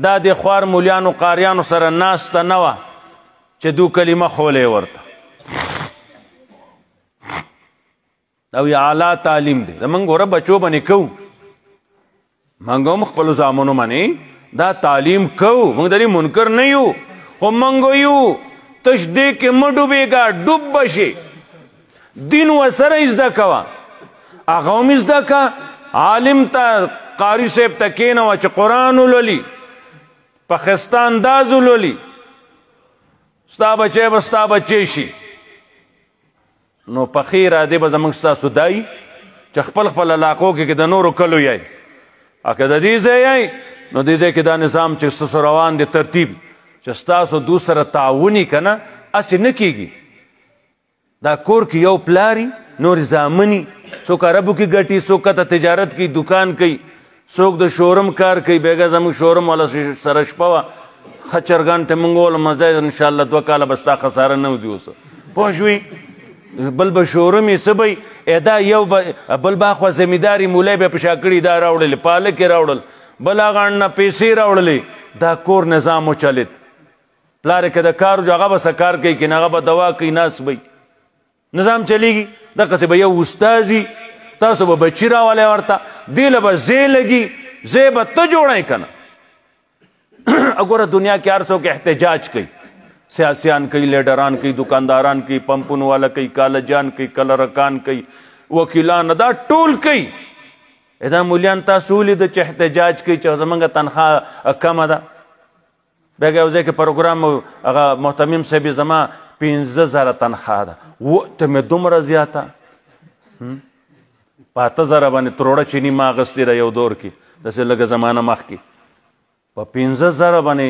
دا د خوار مولیانو قاریانو سره ناسته نه وه چې دو کلمه خولی ورته او یا اعلی تعلیم دی زمونږ ګوره بچو باندې کوو موږ هم خپلو زامنو باندې دا تعلیم کوو موږ د دې منکر نه یو خو موږ یو تش دې کې مه ډوبېږه ډوب به شي دین ورسره زده کوه هغه هم زده که عالم ته قاري صاحب ته کښېنوه چې قرآن ولولي په ښایسته انداز ولولي ستا بچی به ستا بچی شي نو پخې ارادې به زموږ ستاسو دای چې خپل خپل علاقو کې د نورو کلو یی او که د دې ځای یی نو دې ځای کې دا نظام چې ستاسو روان دی ترتیب چې ستاسو دو سره تعاوني که نه هسې نه کېږي. دا کور کې یو پلاري نور زامني څوک عربو کې ګټي څوک ته تجارت کوي دکان کوي څوک د شورم کار کوي. بیګا زموږ شورم والا سره شپه وه ښه چرګان ته موږ وویل مزه انشاءالله 2 کاله به ستا خساره نه ودي اوس پوه شوې. بل به شورم یې څه به دا یو بل باخوا زمینداري مولی به په شا کړي دا راوړلې پالک یې راوړل بل هغه اڼ نه پیسې راوړلې. دا کور نظام وچلېد. پلار یې که د کار جو هغه به څه کار کوي که نه هغه به دوا کوي ناست به نظام چلیږي. دقسې به یو استازي تاسو به بچي راولی ورته دې له به ځای لګي ځای به ته جوړی که نه. وګوره دنیا کې هر څوک احتجاج کوي سیاسیان کوي لیډران کوي دکانداران کوي پمپونو والا کوي کالجان کوي کلرکان کوي وکیلان دا ټول کوي. دا مولیان تاسو ولیده چې احتجاج کوي چې زمونږ تنخواه کمه ده. بیا یو ځای کې پروګرام هغه محتمیم صاحب زما 15,000 تنخواه ده. ته مې دومره زیاته په 8,000 باندې تروړه چیني ما اخیستې ده یو دور کې داسې لږه زمانه مخکې په 15,000 باندې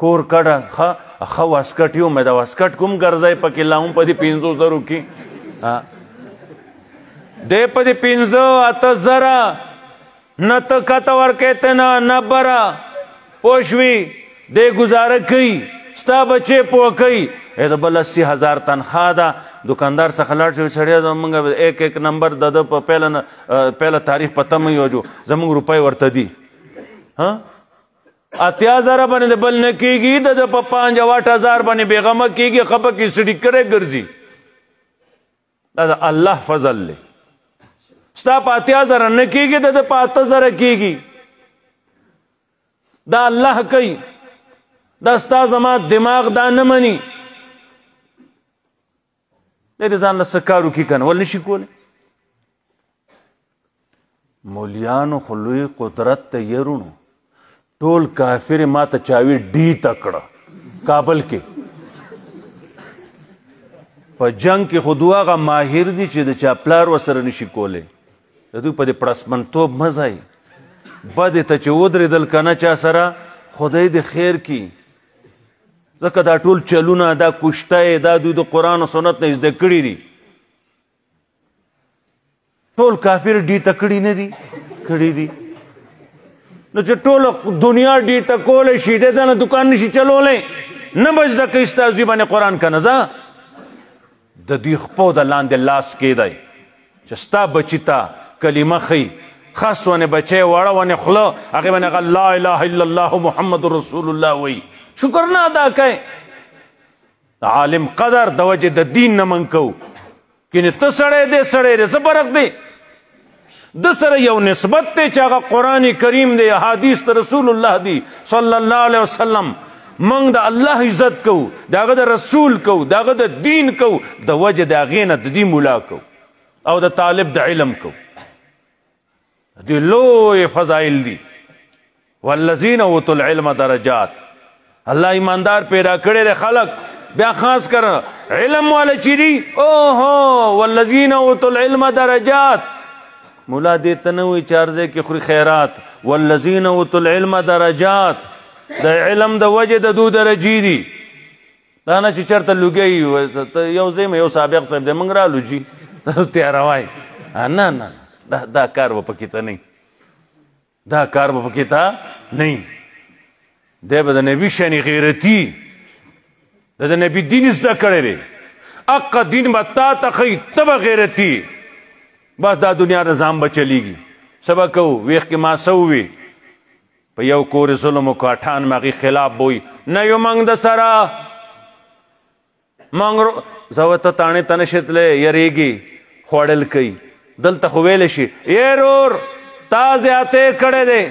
کور کډه ښه واسکټ یو مې دا واسکټ کوم ګرځی پکې لا هم په دې 5,000 کې دی په دې 5,000 نه ته کته ورکې ته نه بره پوه شوې دی گزاره کوي ستا بچې پوه کوي. د بل 80,000 تنخواه ده. دکاندار څخه لاړ شوی سړی زمونږ 1 نمبر د ده په پیله تاریخ پته مې یو زمونږ روپۍ ورته دي 80,000 باندې د بل نه کېږي د ده په 5,000 باندې بېغمه کېږي ښه پکې سړي کری ګرځي. دا د الله فضل دی. ستا په 80,000 نه کېږي د ده په 8,000 کېږي. دا الله کوي. دا ستا زما دماغ دا نه مني. دی ځان له څه کار وکړي که نه ول نشي کولی. مولیانو خو لوی قدرت ته یرونو ټول کافر ما ته چاوي ډي ته کړه کابل کې په جنگ کې خو دوه هغه ماهر دي چې د چا پلار ورسره نشي کولی. د دوی په دې پړسمنتوب مه ځئ. بدې ته چې ودرېدل که نه چا سره خدای دې خیر کړي. ځکه دا ټول چلونه دا کشته دا دوی د قرآن و سنت نه زده کړي دي. ټول کافر ډي ته کړي نه دي کړي دي. نو چې ټول دنیا ډي ته کولی شي دی ځانه دکان نشي چلولی نه به زده کوي ستا دوی باندې قرآن که نه ځه د دوی خپو د لاندې لاس کېدی چې ستا بچي ته کلمه ښي خاص ونې بچی وړه ونې خوله هغې باندې هغه لا اله الا الله محمد رسول الله وایي شکر نه ادا کوي. د عالم قدر د وجې د دین نه من کوو کنې ته سړی دی سړی دی څه فرق دی. د سره یو نسبت دی چې هغه قرآن کریم دی حدیث د رسول الله دی صلی الله علیه وسلم. موږ د الله عزت کوو د هغه د رسول کوو د هغه د دین کوو د وجې د هغې نه د دې ملا کوو او د طالب د علم کوو. دوی لوی فضایل دي. والذین اوتوا العلم درجات. الله ایماندار پیدا کړی دی خلق بیا خاص کر علم والا چې دي اوهو والذین اوتوا العلم درجات. مولا دې ته نه وایي چې هر ځای کې خوري خیرات. والذین اوتوا العلم درجات د علم د وجې د دو درجې دي. دا نه چې چېرته لوګی یو ځای یو سابق صاحب دی موږ رالو جي تیاروای نه نه دا کار به پکې ته نه دا کار به پکې ته نه. دی به د نبي شانې غیرتي د نبي دین زده کړی دی. حق دین به تا ته ښیي ته به غیرتي. بس دا دنیا نظام به چلیږي. څه به کوو ویښ کې ما څه ووي په یو کور ظلم وکړو اټان م هغې خلاف به وي نه یو موږ د سره موږ زه ورته تاڼې ته نشي تللی یریږي خوړل کوي. دلته خو ویلی شي ای رور تا زیاتی کړی دی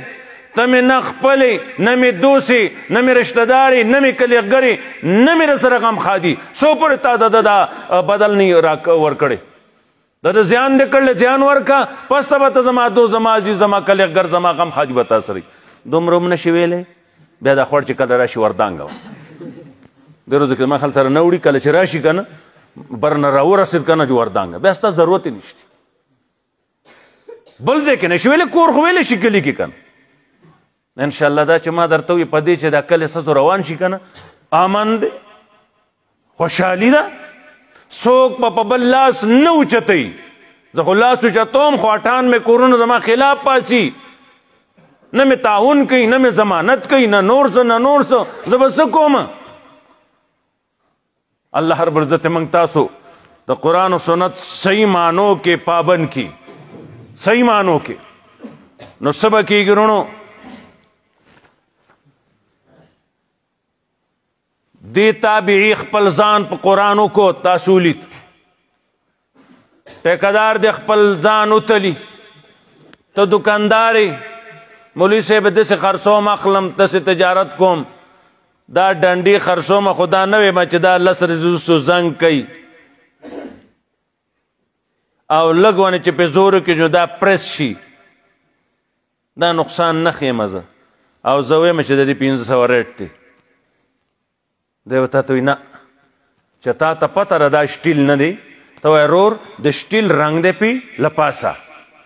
ته مې نه خپلې نه مې دوسي نه مې رشتهداري نه مې کلیګري نه مې رسره غمخواه دي څو پورې تا د دا بدل نه ورکړی د زیان دې کړلی زیان ورکه پس ته به ته زما دوست زما عزیز زما کلیګر زما غمخواه دي به تا سره دومره هم نشي ویلی. بیا دا خوړ چې کله راشي وردانګه د ورځو کې ما خل سره نه وړي کله چې راشي که نه بر نه راورسېد که نه چې وردانګه بیا ستا ضرورت یې نشته. بل ځای کې نشي ویلی کور خو ویلی شي کلي کې که نه انشاءالله دا چې ما درته وي په دې چې دا کله ستاسو روان شي که نه امن دی خوشحالي ده څوک به په بل لاس نه اوچتوي زه خو لاس اوچتوم خو 98 کورونه زما خلاف پاسي نه مې تعاون کوي نه مې ضمانت کوي نه نور څه زه به څه کوم الله رب العزت موږ تاسو د قرآن و سنت صحیح معنو کې پابند کی صحیح معنو کې نو څه به کېږي وروڼو دې تابعي خپل ځان په قرآن وکړو تاسو ولید ټیکهدار د خپل ځان وتلي ته دکاندار مولوي صاحب داسې خرڅوم اخلم داسې تجارت کوم دا ډنډې خرڅومه خو دا نه ویمه چې دا 10 ورځو زنګ کوي او لږ ونه چې په زورو کې جو دا پرس شي دا نقصان نه ښیم زه او زه ویم چې د دې 500 ریټ دی دی به تا ته وي نه چې تا ته پته ده دا شټیل نه دی ته وایې رور د شټیل رنګ دی پې له پاسه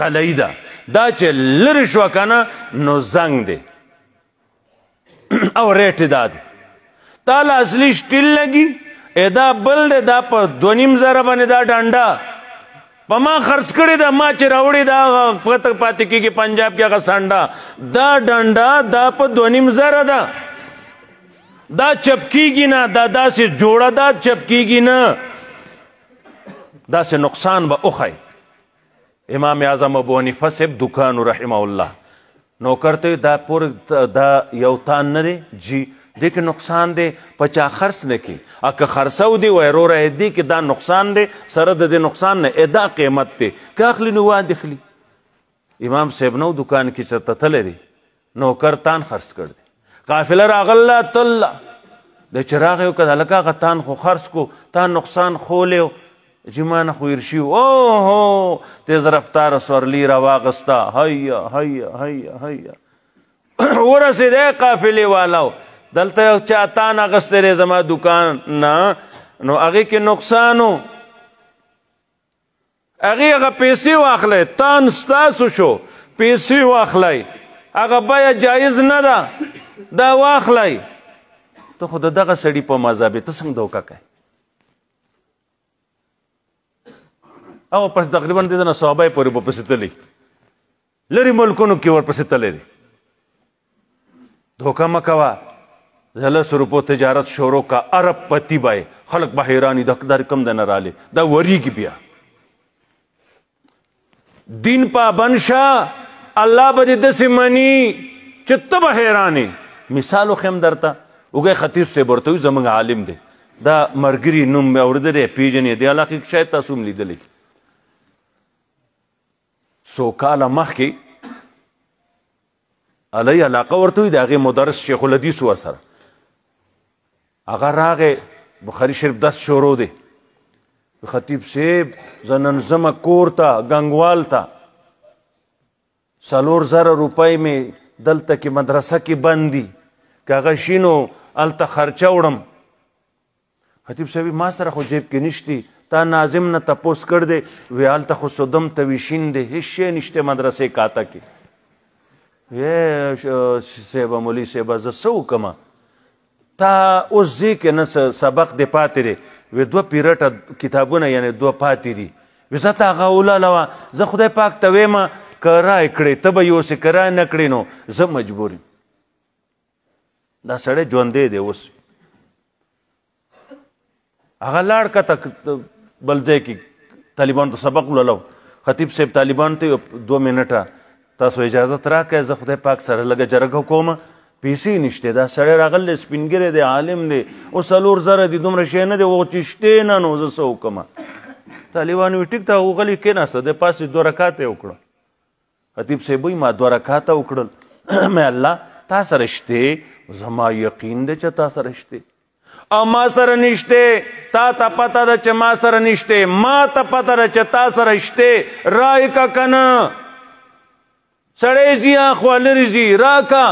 قلعي ده دا چې لرې شوه که نه نو زنګ دی او ریټ یې دا دی تا له اصلي شټیل لګي دا بل دی دا په 2.5 زره باندې دا ډانډه په ما خرڅ کړې ده ما چې راوړې دا پته پاتې کېږي پنجاب کې هغه سانډه دا ډانډه دا په 2.5 زره ده دا چپ کېږي نه دا داسې جوړه دا چپ کېږي نه داسې نقصان به وښی امام اعظم ابو حنیفه صاحب دکانو رحمه الله نوکر ته دا پورې دا یو تان نه دی جی دې کې نقصان دی په چا خرڅ نه کړي که خرڅو دی وایي وروره دې کې دا نقصان دی سره د دې نقصان نه دا قیمت دی که اخلي نو واده خلي امام صاحب نو دکان کې چېرته تللی دی نوکر تان خرڅ کړ دی قافله راغله تله د چې راغی که هلکه هغه تان خو خرڅ کو تا نقصان خولی چې ما نه خو هېر شي اوهو تیز رفتاره سورلي راواغسته هیا هیا هیا هیا ورسېدی قافلې والاو دلته یو چا تان اخیستی دی زما دکان نه نو هغې کې نقصان و هغې هغه پیسې واخلی تان ستاسو شو پیسې واخلی هغه بیه جایز نه ده دا واخلی ته خو د دغه سړي په مذهب ته څنګه دوکه کوې او پس تقریبا دې نه صحابه یې پورې ورپسې تللی لرې ملکونو کې ورپسې تللی دی دوکه مه کوه د 100 روپو تجارت شروع کا ارب پتی بای خلق به حیرانی دا کم د نه رالی دا وریږي بیا دین پابند شه الله به دې داسې مني چې ته به حیرانې مثال وښیم درته وګی خطیب صاحب ورته وي زموږ عالم دی دا مرګري نوم مې اورېدلی پیژنې دی علاقې کې شاید تاسو هم لیدلی څو کاله مخکې علی علاقه ورته وي د هغې مدرس شیخ الحدیث ورسره هغه راغې بخاري شریف درس شروع دی خطیب صاحب زه نن ځمه کور ته ګنګوال ته 4,000 روپۍ مې دلته کې مدرسه کې بند دي که هغه شي نو هلته خرچه وړم خطیب صاحب ما سره خو جیب کې نشتی تا ناظم نه تپوس کړ دی وی هلته خو سودم تویشین دی هېڅ شی نشته مدرسې کاته کې صاحبه مولي صاحبه زه څه وکړمه تا اوس ځې کې نه سبق دی پاتې دی وی 2 پیرټه کتابونه یعنې 2 پاتې دي وی زه ته هغه ولاله زه خدای پاک ته ویمه که رای کړې ته به یوسې که رای نه کړې نو زه مجبور یم دا سړی ژوندی دی اوس هغه لاړ کته بل ځای کې طالبانو ته سبق ولولو خطیب صاحب طالبانو ته 2 منټه تاسو اجازت راکړئ زه خدای پاک سره لږه جرګه کوم پیسې نشته دا سړی راغلی سپینګری دی عالم دی او 4,000 دي دومره شی نه دی او چې شته نه نو زه څه وکړمه طالبانو وي ټیک ته غلی کېناسته د پاسې 2 رکعات یې وکړه خطیب صاحب وایي ما 2 رکعاته وکړل مې الله تا سره شته زما یقین دی چې تا سره شته او ما سره نشته تا ته پته ده چې ما سره نشته ما ته پته ده چې تا سره شته رای کا کنه سړی ځي اخوا لرې ځي راکه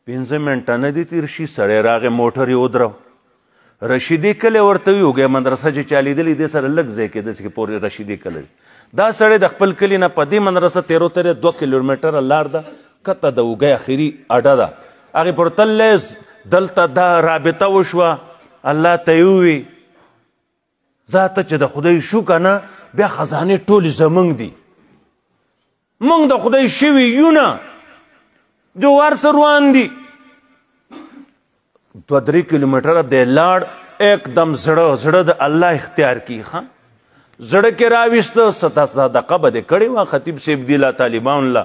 5 منټه نه دي تېر شي سړی راغی موټر یې ودرو رشیدي کلی ورته وي وګی مدرسه چې چا لیدلې دې سره لږ ځای کې داسې کې پورې رشیدي کلی دا سړی د خپل کلي نه په دې مدرسه تیرو تیرې 2 کیلومیټره لار ده، کته د اوږۍ اخري اډه ده، هغې پر تللی دلته دا رابطه وشوه، الله ته یې ووي ذاته چې د خدای شو که نه بیا خزانې ټولې زمونږ دي، مونږ د خدای شوي یو نه جوار سره روان دي. 2-3 کیلومیټره دی لاړ، एकदम زړه د الله اختیار کی ښه زړه کې راویسته صدقه به دې کړې وه خطیب صاحب دی لا طالبان له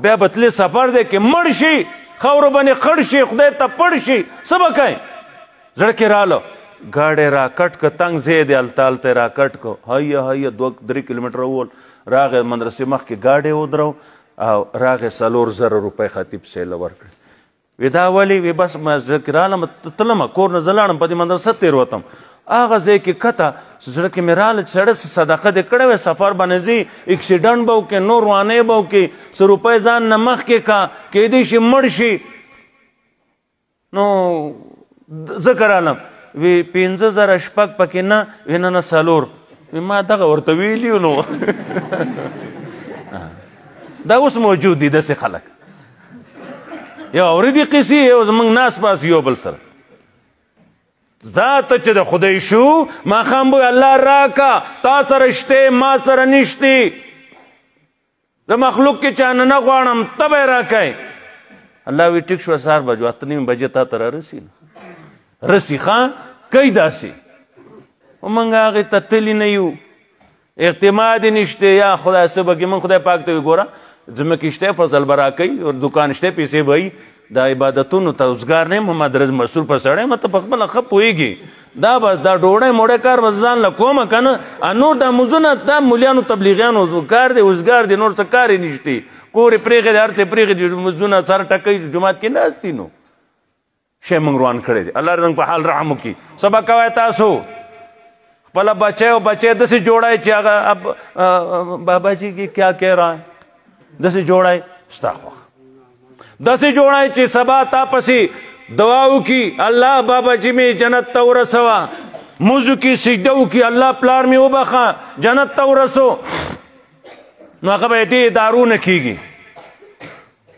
بیا به تلې سفر دی کې مړ شي خاورو باندې خړ شي خدای ته پړ شي څه به کوې زړه کې راله ګاډی راکټ که تنګ ځای دی هلته هلته یې راکټ کو هیه 2-3 کیلومیټره وول راغی مدرسې مخکې ګاډی ودرو او راغی 4,000 روپۍ خطیب صاحب له ورکړې وی دا ولې وی بس زړه کې رالم تلم کور نه زه لاړم په دې مدرسه تېروتم هغه ځای کې کته زړه کې مې راله چې سړی صدقه دې کړی وی سفر باندې ځي اکسیډنټ به وکړې نور وانۍ به وکړې 100 روپۍ ځان نه مخکې کا کیدی شي مړ شي نو ځکه رالم وی 15,000 شپږ پکې نه وی نه 4 وی ما دغه ورته ویلي نو دا اوس موجود دي داسې خلک یو اورېدي قصې یو زموږ ناس پاس یو بل سره ذاته چې د خدای شو ماښام به الله راکا تا سره شته ما سره نشتی د مخلوق کې چا نه غواړم ته به یې راکئ الله وی ټیک شوه سهار بجو 8:30 بجې تا ته رارسي رسي ښه کوي داسې خو موږ هغې ته تلي نه یو اعتماد یې نشته یا خدای څه به کړي موږ خدای پاک ته وی ګوره ځمکې شته فصل به راکوي او دکان شته پیسې به وي د عبادتونو ته روزګار نه یم محمد رز مسؤل په سړی یم ته په خپله ښه پوهېږي دا بس دا ډوډۍ موډۍ کار به ځان له کومه که نه نور دا مزونه دا مولیانو تبلیغیانو کار دی روزګار دی نور څه کار یې نشتی کور یې پرېښی دی هر څه یې پرېښی دی مزونه سر ټکوي جومات کې ناست دي نو شی موږ روان کړی دی الله زموږ په حال رحم وکړي څه به کوئ تاسو خپله بچی او بچی داسې جوړی چې هغه بابا جی کی کیا کہہ رہا ہے داسې جوړی ستا خوښه داسې جوړی چې سبا تا پسې دعا وکړي الله بابا جی مې جنت ته ورسوه مونځ وکړي سجده وکړي الله پلار مې وبخه جنت ته ورسو نو هغه به دې ادارو نه کېږي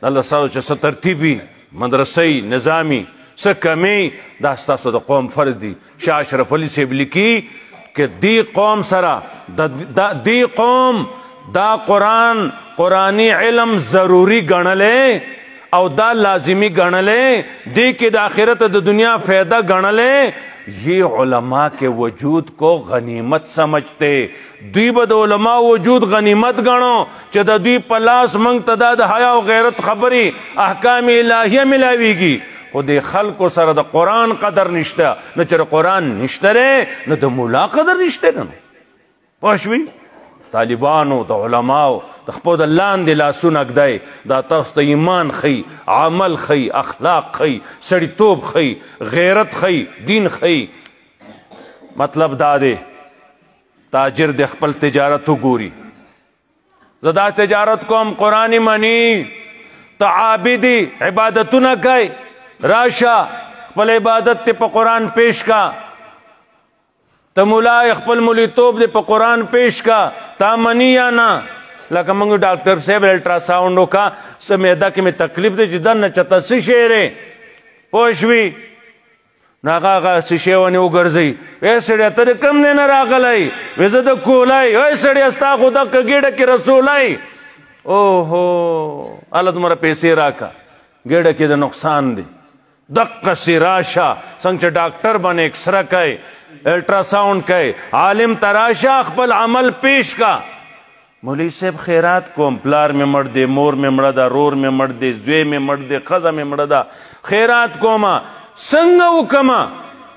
الله ستاسو چې څه ترتیبي مدرسۍ نظامي څه کمې دا ستاسو د قوم فرض دی شاه اشرف علي صاحب لیکي کہ دی قوم سرا دی قوم دا قرآنی علم ضروری گنلے او دا لازمی گنلے دی کہ دا آخرت دا دنیا فائدہ گنلے یہ علماء کے وجود کو غنیمت سمجھتے دوی با دا علماء وجود غنیمت گنو چا دا دوی پلاس منگ تدا دا حیاء و غیرت خبری احکام الہیہ ملاوی گی خود خلق سره د قرآن قدر نشته نه چې قرآن نشته دی نه د مولا قدر نشته دی پوه شوي طالبانو د علماو د خپل د لاندې لاسونه ږدئ دا تاسو ته ایمان ښیي عمل ښیي اخلاق ښیي سړیتوب ښیي غیرت ښیي دین ښیي مطلب دا دی تاجر د خپل تجارت وګوري زه دا تجارت کوم قرآني مني ته عابدي عبادتونه کوي راشا خپل عبادت ته په قرآن پیش کا ته مولا خپل مولیتوب دې په قرآن پیش کا تا منی یا نه لکه موږ ډاکټر صاحب الټراساؤنډ وکړه څه معده کې مې تکلیف دی چې دننه چېرته څه شی دی پوه شوي نو هغه څه شی ونې وګرځوي ای سړیه ته د کوم دی نه راغلی وی زه د کولای ای سړیه ستا خو دغه ګېډه کې رسولی اوهو هله دومره پیسې راکه ګېډه کې د نقصان دی دقسې راشه څنګه چې ډاکټر باندې اکسره کوي الټراساؤنډ کوي عالم ته راشه خپل عمل پیش کا مولوي صاحب خیرات کوم پلار مې مړ دی مور مې مړه ده رور مې مړ دی زوی مې مړ دی ښځه مې مړه ده خیرات کومه څنګه وکمه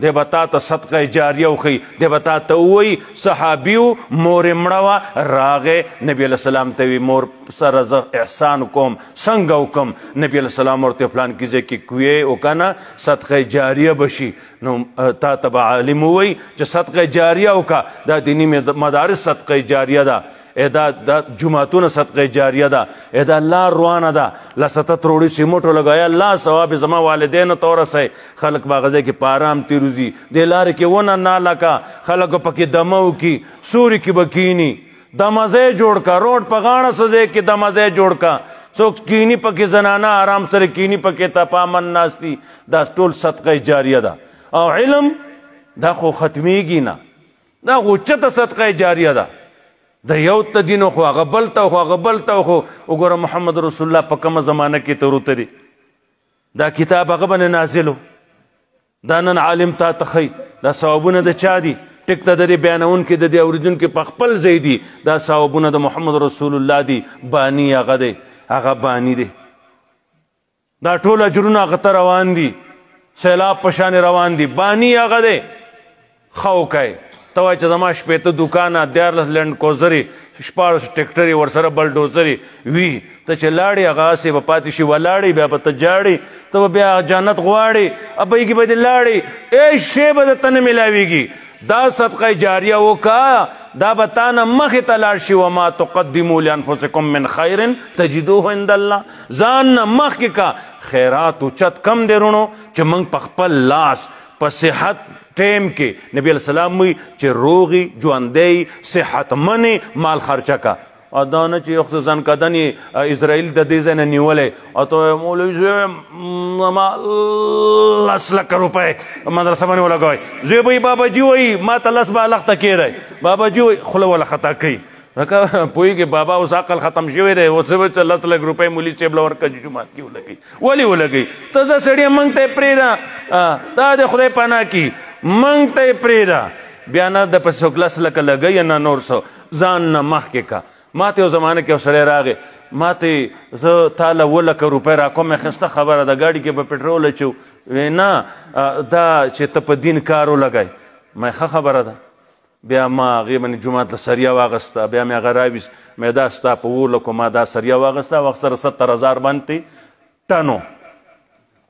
دی به تا ته صدقه جاریه وښیي دی به تا ته ووایي صحابي و مور یې مړه وه راغی نبي علیه السلام ته وي مور سره زه احسان کوم څنګه وکم نبي علیه السلام ورته فلان کې ځای کې کوې وکنه صدقه جاریه به شي نو تا ته به عالم ووایي چې صدقه جاریه وکړه دا دیني مدارس صدقه جاریه ده دا جماعتونه صدقه جاریه ده دا لار روانه ده لستت روړي سیموټو لګایا الله ثواب زما والدینو ته ورسئ خلک به هغه ځای کې په ارام تېروځي دې لارې کې ونه نالکه خلکو پکې دمه وکړي سوري کې به کیني دمځی جوړ کا، روډ په غاړه څه ځای کې دمځی جوړ کا، څوک کینی پکې زنانه آرام سره کینی پکې تپامن ناستی، دا ټول صدقه جاریه ده. او علم دا خو ختمیږي نه، دا خو اوچته صدقه جاریه ده. د یو ته دین خو هغه بل ته خو هغه بل ته خو وګوره محمد رسول الله په کومه زمانه کې تروته دی، دا کتاب هغه باندې نازلو، دا نن عالم تا ته ښیي دا ثوابونه د چا دي؟ ټیک ته د دې بیانونکي د دې اورېدونکي په خپل ځای دي، دا ثوابونه د محمد رسول الله دي، بانی هغه دی، هغه بانی دی. دا ټول اجرونه هغه ته روان دي، سیلاب په شان روان دي، بانی هغه دی. ښه وکئ ته وایې چې زما شپېته دوکانه 14 لنډ کوزرې 14 ټیکټرې ورسره بلډوزرې وي، ته چې لاړې هغه هسې به پاتې شي ولاړې، بیا به ته جاړې، ته به بیا جنت غواړې، ابۍ کې به دې لاړې، ای شی به درته نه میلاویږي. دا صدقه جاریه وکړه، دا به تا نه مخې ته لاړ شي. وما تقدموا لانفسکم من خیر تجدوه عند الله، ځان نه مخکې کا خیرات اوچت کم دی رونو چې موږ په خپل لاس په صحت ټیم کې نبی علیہ السلام وی چې روغي ژوندی صحتمنې مال خرچه کا. او دا نه چې یو خو ځانکدنې اسرائیل د دې ځای نه نیولی او ته مولوي زوی ما 10 لکه روپۍ مدرسه باندې ولګوئ، زوی به یې باباجي وایي ما ته 10 بالښته کېدی، باباجي وایي خوله وله خطا کوي، ځکه پوهېږي بابا اوس عقل ختم شوی دی، اوس به 10 لک روپۍ مولي صاحب له ورکړه چې جومات کې ولګوي. ولې ولګوي؟ ته زه سړیه موږ ته یې پرېږده، تا د خدای پناه کي موږ ته یې پرېږده، بیا نه د پسې څوک 10 لکه لګوي نه نور څه، ځان نه مخکې کا. ما ته یو زمانه کې یو سړی راغی، ما ته زه تا له 2 لکه روپۍ راکوم، ښایسته خبره ده، ګاډي کې به پټرول اچو. نه دا چې ته په دین کار ولګئ، ما ښه خبره ده. بیا ما هغې باندې جومات له سریه واغسته، بیا مې هغه راویست، مې دا ستا په 2 لکو ما دا سریه واغسته، وخت سره 70,000 باندې ټنو.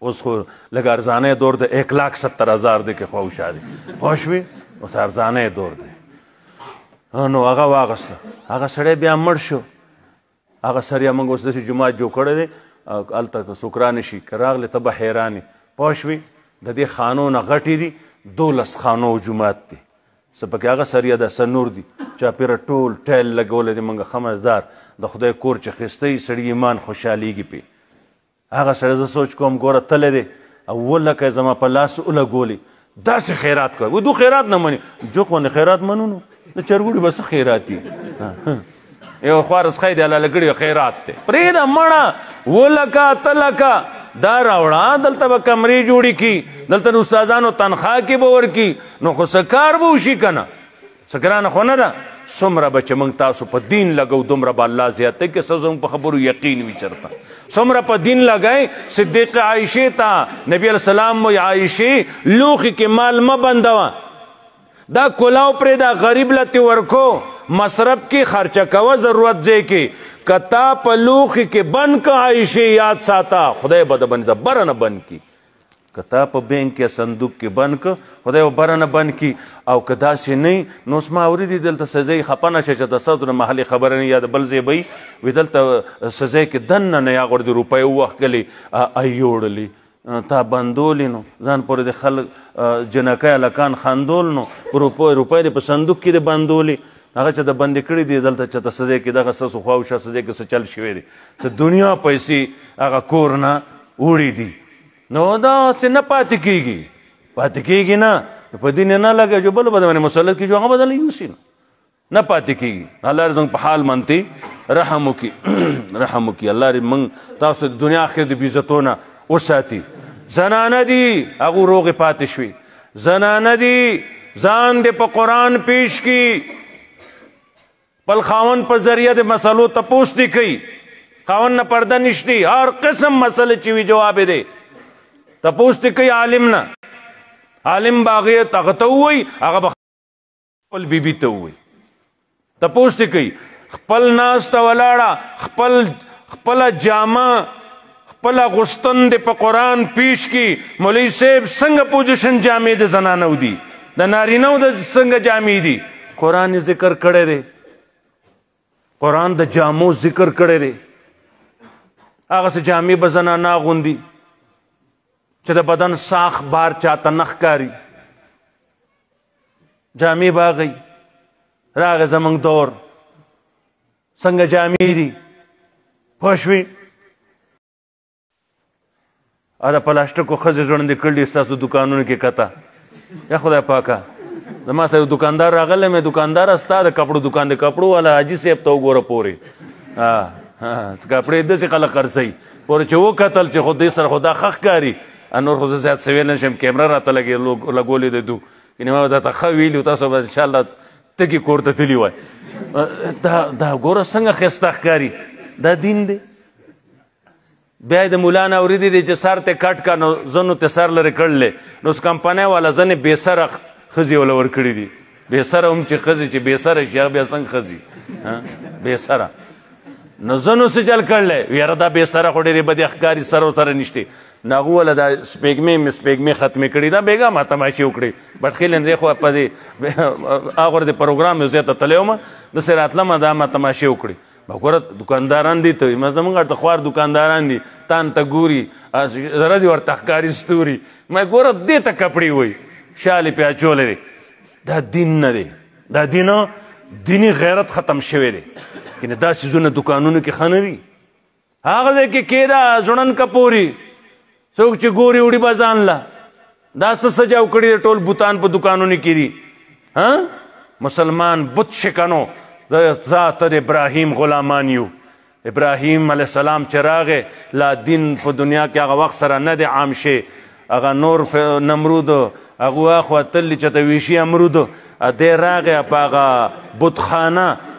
اوس خو لږ ارزانه دور دی، 1,70,000 دی کې خواوشا دی، پوه شوې؟ اوس ارزانه دور دی. نو هغه واغسته، هغه سړی بیا مړ شو. هغه سریه موږ اوس داسې جومات جوړ کړی دی، هلته که څوک رانشي که راغلی ته به حیرانې، پوه شوې؟ د دې خانو نه غټې دي، 12 خانو جومات دی، څه پکې هغه سریه ده، څه نور دي، چاپېره ټول ټایل لګولی دی. موږ ښه مزدار د خدای کور چې ښایسته سړي ایمان خوشحالېږي پې. هغه سړی زه سوچ کوم ګوره تللی دی او 2 لکه یې زما په لاس ولګولي، داسې خیرات کوي. وایي دو خیرات نه مني، جو خو نه خیرات منو نو د چرګوړي به څه خیرات دي، یو خوارس خی دی الله لګړي خیرات دی، پرېږده مړه 2 لکه 8 لکه دا راوړه، دلته به کمرې جوړې کي، دلته د استادانو تنخواه کې به ورکي، نو خو څه کار به وشي که نه، څه ګرانه خو نه ده. څومره به چې موږ تاسو په دین لګو دومره به الله زیاتی که څه زموږ په خبرو یقین وي چېرته. څومره په دین لګئ، صدیق عایشې ته نبي علیه السلام وایي عایشې لوښي کې مال مه بندوه، دا کلاو پرېږده غریب له تې ورکو، مصرف کې خرچه کوه ضرورت ځای کې، که تا په لوښي کې بند که عایشې یاد ساته خدای به د باندې د بره نه بند کي، که تا په بینک کې صندوق کې بند که خدای به بره نه بند کي. او که داسې نه نو اوس ما اورېدي دلته څه ځای خفه نه شه چې د صدر محلي خبره نه یا د بل ځای به وي، وایي دلته څه ځای کې دننه نه یا غوړ د روپۍ ووښکلې ایوړلې تا بندولې، نو ځان پورې د خلک جنکۍ هلکان خندول، نو روپۍ دې په صندوق کې دې بندولې، هغه چې د بندې کړي دي دلته چې ته څه ځای کې دغه ستاسو خواوشا څه ځای کې څه چل شوی دی، څه دنیا پیسې هغه کور نه وړي دي. نو دا څه نه پاتې کېږي، پاتې کېږي نه، په دین نه لګي جو بل به باندې مسلط کېږي، هغه بدله یوسي نه پاتې کېږي. الله دې زموږ په حال منتي رحم وکړي، رحم وکړي. الله دې موږ تاسو د دنیا آخر د بې عزتو نه وساتي. زنانه دي هغو روغې پاتې شوي، زنانه دي ځان دې په قرآن پیش کړي، خپل خاوند په ذریعه د مسلو تپوس دې کوي، خاوند نه پرده نشتی، هر قسم مسله چې وي جواب یې دی، تپوس دې کوي عالم نه، عالم به هغې هغه ته ووایي، هغه به خپل بیبي ته ووایي، تپوس دې کوي. خپل ناسته ولاړه خپله جامه خپله غوستن دې په قرآن پیش کړي، مولوي صاحب څنګه پوزیشن جامې د زنانو دي، د نارینهو د څنګه جامې دي، قرآن یې ذکر کړی دی، قرآن د جامو ذکر کړی دی. هغسې جامې به زنانه اغوندي چې د بدن ساخ بار چاته نه ښکاري، جامې به هغوی. راغی زموږ دور څنګه جامې دي پوه شوې دا پلاستیکو ښځې ژوندې کړلي ستاسو دکانونو کې کته یا خدای پاکه زما سره دکاندار راغلی مې دکانداره ستا د کپړو دکان د کپړو والا حاجي صاحب ته وګوره پورې کپړې داسې خلک خرڅوي پورې چې وکتل چې خو دې سره خو دا ښه ښکاري نور خو زه زیات څه ویلی نه شم کیمره راته لګولې ده دو یعنې ما درته ښه ویلي تاسو به انشاءالله تږي کور ته تلي وای دا ګوره څنګه ښایسته ښکاري دا دین دی بیا د مولانا اورېدی دی چې سر ته کټ کا نو زنو ته سر لرې کړلې نو اوس کمپنۍ والا ځنې بې سره ښځې وله ورکړي دي بې سره هم چې ښځې چې بې سره شي هغه بیا څنګه ښځې بې سره نو زنو څه چل کړلی یاره دا بې سره خو ډېرې بدې ښکاري سر ورسره نشتې نو هغه وله دا سپېږمې ختمې کړي دا بېګا ما تماشې وکړې بټخیلن دی خو په دې هغه د پروګرام یو ځای ته تللی وم داسې راتلم دا ما تماشې وکړې ګوره دکانداران دي ته زموږ ورته خوار دکانداران دي تان ته ګوري ورځې ورته ښکاري ستوري ما ګوره دې ته کپړې وایي شالې پې اچولی دی دا دین نه دی دا دیني غیرت ختم شوی دی کنه دا څیزونه دکانونو کې ښه نه دي هغه ځای کې کېده ځوړن کپوري څوک چې ګوري وړي به ځان له دا څه سجاو کړي دی ټول بوتان په دکانونو کې دي مسلمان بت شکنو ذات ابراهیم غلامان یو ابراهیم علیه السلام چې راغی لا دین په دنیا کې هغه وخت سره نه دی عام شی هغه نور نمرود هغه اخوا تللی چې ته ویشي امرود دی راغی په هغه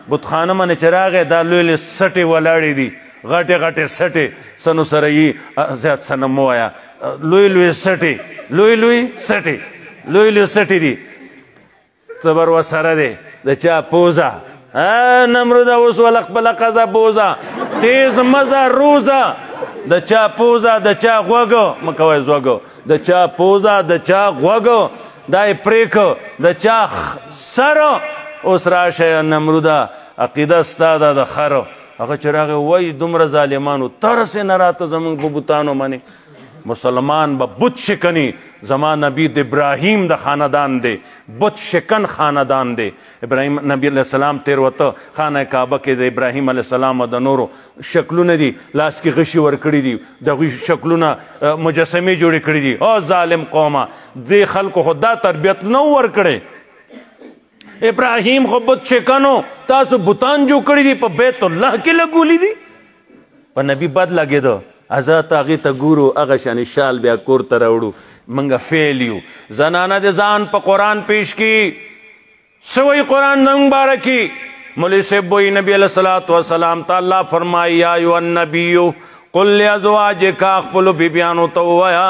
بتخانه باندې چې راغی دا لوی لوی سټې ولاړې دي غټې غټې سټې سنو سره یي زیات څه نه مه وایه لوی لوی سټې دي صبر ورسره دی د چا پوزه نمروده اوس وله خپله ښځه بوزه تیز مزه روزه د چا پوزه د چا غوږه مه کوئ زوږه د چا پوزه د چا غوږه دا یې پرېکه د چا سره اوس راشه نمروده عقیده ستا ده د خره هغه چې راغی وایي دومره ظالمانو ترسې نه راته زموږ په بوتانو باندې مسلمان به بت شکنی زما نبی د ابراهیم د خاندان دی بت شکن خاندان دی ابراهیم نبی علیه السلام تېروته خانه کعبه کې د ابراهیم علیه السلام او د نورو شکلونه دي لاس کې غشي ورکړي دي د هغوی شکلونه مجسمې جوړې کړي دي او ظالم قومه دې خلکو خو دا تربیت نه ورکړی ابراهیم خو بت شکنو تاسو بوتان جوړ کړي دي په بیت الله کې لګولی دي په نبی بد لګېده ازات هغې ته ګورو هغه شانې شال بیا کور ته راوړو منګه فیل یو زنانه د ځان په قرآن پیش کی څه وایي قرآن زموږ باره کې مولوي صاحب وایي نبی علیه الصلاة وسلام ته الله فرمایي یا ایها النبیو قل لازواجک خپلو بیبیانو ته ووایه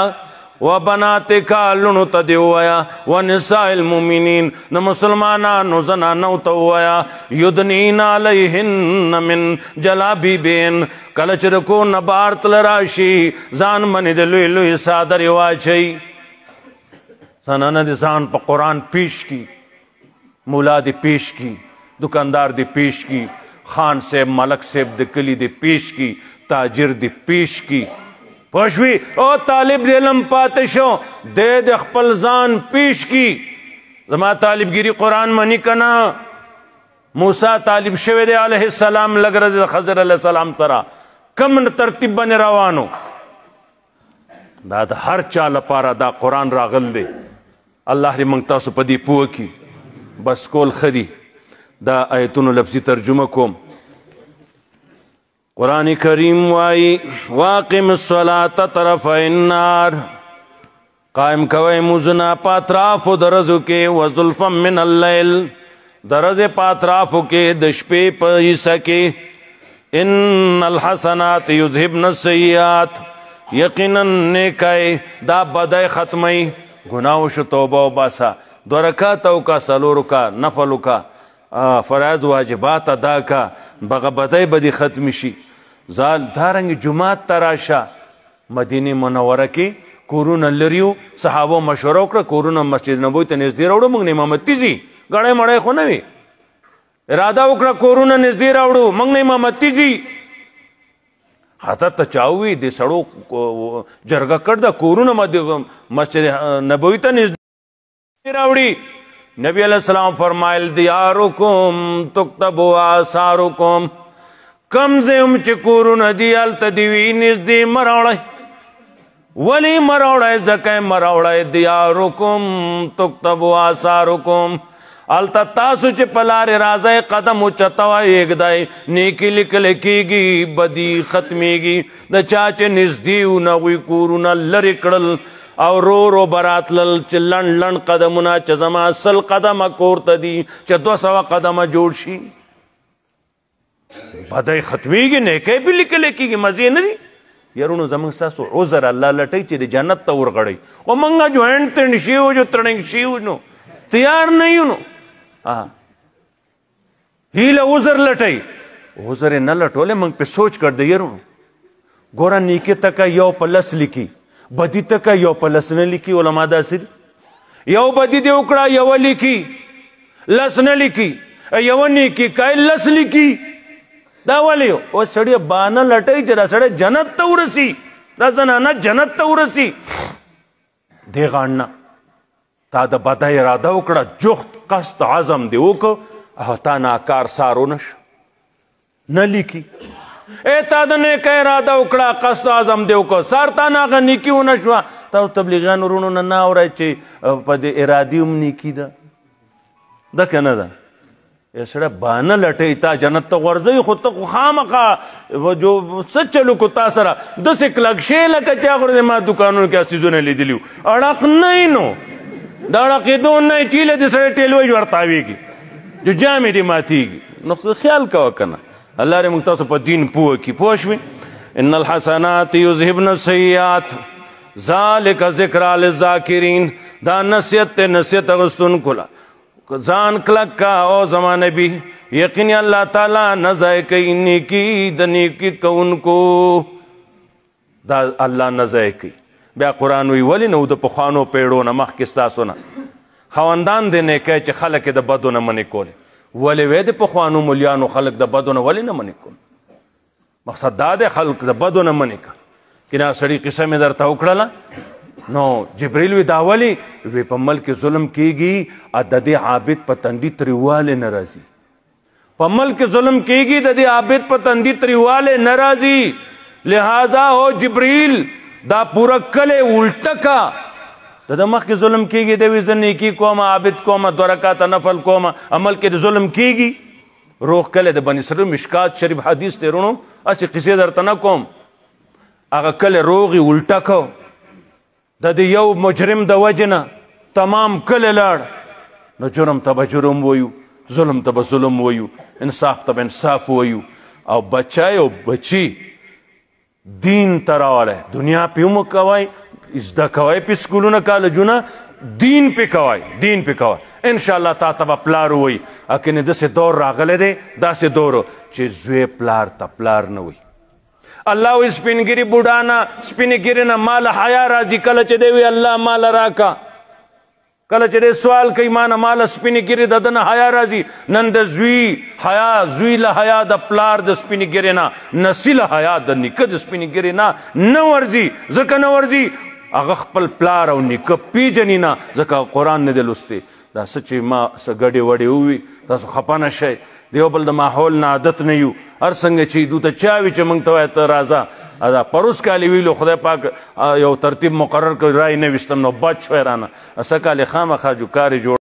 وبناتک لونو ته دې ووایه ونساء المؤمنین د مسلمانانو زنانو ته ووایه یدنین علیهن من جلابیبین کله چې د کور نه بهر تله راشي ځان باندې د لوی لوی څادرې واچوي زنانه دې ځان په قرآن پیش کی مولا دې پیش کی دکاندار دې پیش کی خان صاحب ملک صاحب د کلي دې پیش کی تاجر دې پیش کی پوښوي او طالب د علم پاتې شو دی د خپل ځان پیش کی زما طالبګیري قرآن مني که نه موسی طالب شوی دی علیه السلام لږ ورځې د خضر علیه السلام سره کم ترتیب باندې روانو دا د هر چا لپاره دا قرآن راغل دی الله دې موږ تاسو په دې پوه کړي بس کول ښه دي دا آیتونو لفظي ترجمه کوم قرآن کریم وائی واقم الصلاة طرفی النار قائم کوئے مزنا پاترافو درزو کے وزلفا من اللیل درز پاترافو کے دشپے پیسا کے ان الحسنات یذہبن السیئات یقینا نیکائے دا بدائے ختمی گناہو شو توبہ و باسا دو رکاتو کا سلورو کا نفلو کا فرائض واجبات ادا کا بغبدای بدی ختم شي زال دارنګ جمعات تراشه مدینه منوره کې کورونه لریو صحابه مشوره وکړه کورونه مسجد نبوي ته نږدې راوړو موږ نه امامتي ځي غړې مړې خو نه وي اراده وکړه کورونه نږدې راوړو موږ نه امامتي ځي حتی ته چاوي د سړو جرګه کړ د کورونه مسجد نبوي ته نږدې راوړي نبی علیہ السلام فرمائل دیارکم تکتب آثارکم کم ځای هم چې کورونه دي هلته دې وي نږدې مه راوړئ ولې مه راوړئ ځکه یې مه راوړئ دیارکم تکتبو آثارکم هلته تاسو چې په لارې راځئ قدم اوچتوئ ایږدئ نیکي لیکلی کېږي بدي ختمیږي د چا چې نږدې وو نه هغوی کورونه لرې کړل او رو به راتلل چې لنډ لنډ قدمونه چې زما 100 قدمه کور ته دي چې 200 قدمه جوړ شي بدی ختمیږي نیکی پې لیکلی کېږي مزې نه دي یارونو زموږ ستاسو عذر الله لټوي چې د جنت ته ورغړئ خو موږ جوینټ تڼ شي وو جو تړنګ شي وو نو تیار نه یو نو هیله عذر لټوي عذر یې نه لټولی موږ پې سوچ کړ د یارونو ګوره نیکي تکه یو په لس لیکي بدي تکه یو په لس نه لیکي علما داسې دي یو بدي دې وکړه یوه لیکي لس نه لیکي یوه نیکي کای لس لیکي دا ولې اوس سړی بانه لټوي چې دا سړی جنت ته ورسي دا زنانه جنت ته ورسي دې غاڼه تا د بدۍ اراده وکړه جخت قصد عزم دې وکړه او تا ناکار سار ونه شو نه لیکي تا د نیکۍ اراده وکړه قصد عزم دې وکړه سار تا نه هغه نیکي ونه شوه تاسو تبلیغیانو وروڼو نه نه اورئ چې په دې ارادي هم نیکي ده ده که نه ده سړی بانه لټوي تا جنت ته غورځوي خو ته خو خامخا جو څه چلو کو تا سره داسې کلک شی لکه چا غوړې ما دکانونو کې څیزونه لیدلي وو اړق نه یې نو د اړقېدو نه یې ټیله د سړی ټیلوی ورتاویږي جو جامې دې ماتیږي نو خیال کوه که نه الله دې موږ تاسو په دین پوه کړي پوه شوې ان الحسنات یذهبن السیئات ذلک ذکری للذاکرین دا نصیحت ته نصیحت اغوستونکو له ځان کلک کا او زما نبی یقیني الله تعالی نه ضایع کوي نیکي د نیکي کوونکو دا الله نه ضایع کوي بیا قرآن وی ولې نه د پخوانو پیړو نه مخکې ستاسو نه خاوندان د نیکۍ چې خلک یې د بدو نه منې کولې ولې وی د پخوانو مولیانو خلک د بدو نه ولې نه منې کول مقصد دا دی خلک د بدو نه منې که که دا سړي قصه مې درته وکړله نو جبریل وی دا ولې وی په ملک ظلم کیږي د دې عابد په تندي تریواله نه راځي په ملک ظلم کیږي د دې عابد په تندي تریواله نه راځي لہذا هو جبریل دا پورا کله الټه کا د مخکې ظلم کیږي د وی زنی کی کومه عابد کومه 2 رکعات نفل کومه عمل کې ظلم کیږي روح کله د بنی اسرائیل مشکات شریف حدیث ته رونو اسی قصې درته نه کوم هغه کله روغي الټه کو د دې یو مجرم د وجنه تمام کله لاړ نو جرم ته به جرم ویو ظلم ته به ظلم ویو انصاف ته به انصاف ویو او بچای او بچی دین ته راوړی دنیا پې هم کوئ زده کوئ پې سکولونه کالجونه دین پې کوئ دین پې کوئ انشاءالله تا ته به پلار ووایي اکنې داسې دور راغلی دی داسې دور چې زوی پلار ته پلار نه وي الله وی سپینګری بوډانا سپینګری نه مال حیا راځي کله چې دی وی الله مال راکا کله چې سوال کوي مانه مال سپینګری د دنه حیا راځي نن د زوی حیا زوی له حیا د پلار د سپینګری نه نسل حیا د نیکه د سپینګری نه نه ورځي ځکه نه ورځي هغه خپل پلار او نیکه پیژني نه ځکه قرآن نه دی لوستی دا څه چې ما څه ګډې وډې ووي تاسو خفه نه شئ د یو بل د ماحول نه عادت نه یو هر څنګه چې دو ته چا وي چې موږ ته وایي ته راځه دا پروس کالي ویلو خدای پاک یو ترتیب مقرر کړ رای نه ویستم نو بد شوی رانه اسه کالي خامخا جو کارې جوړ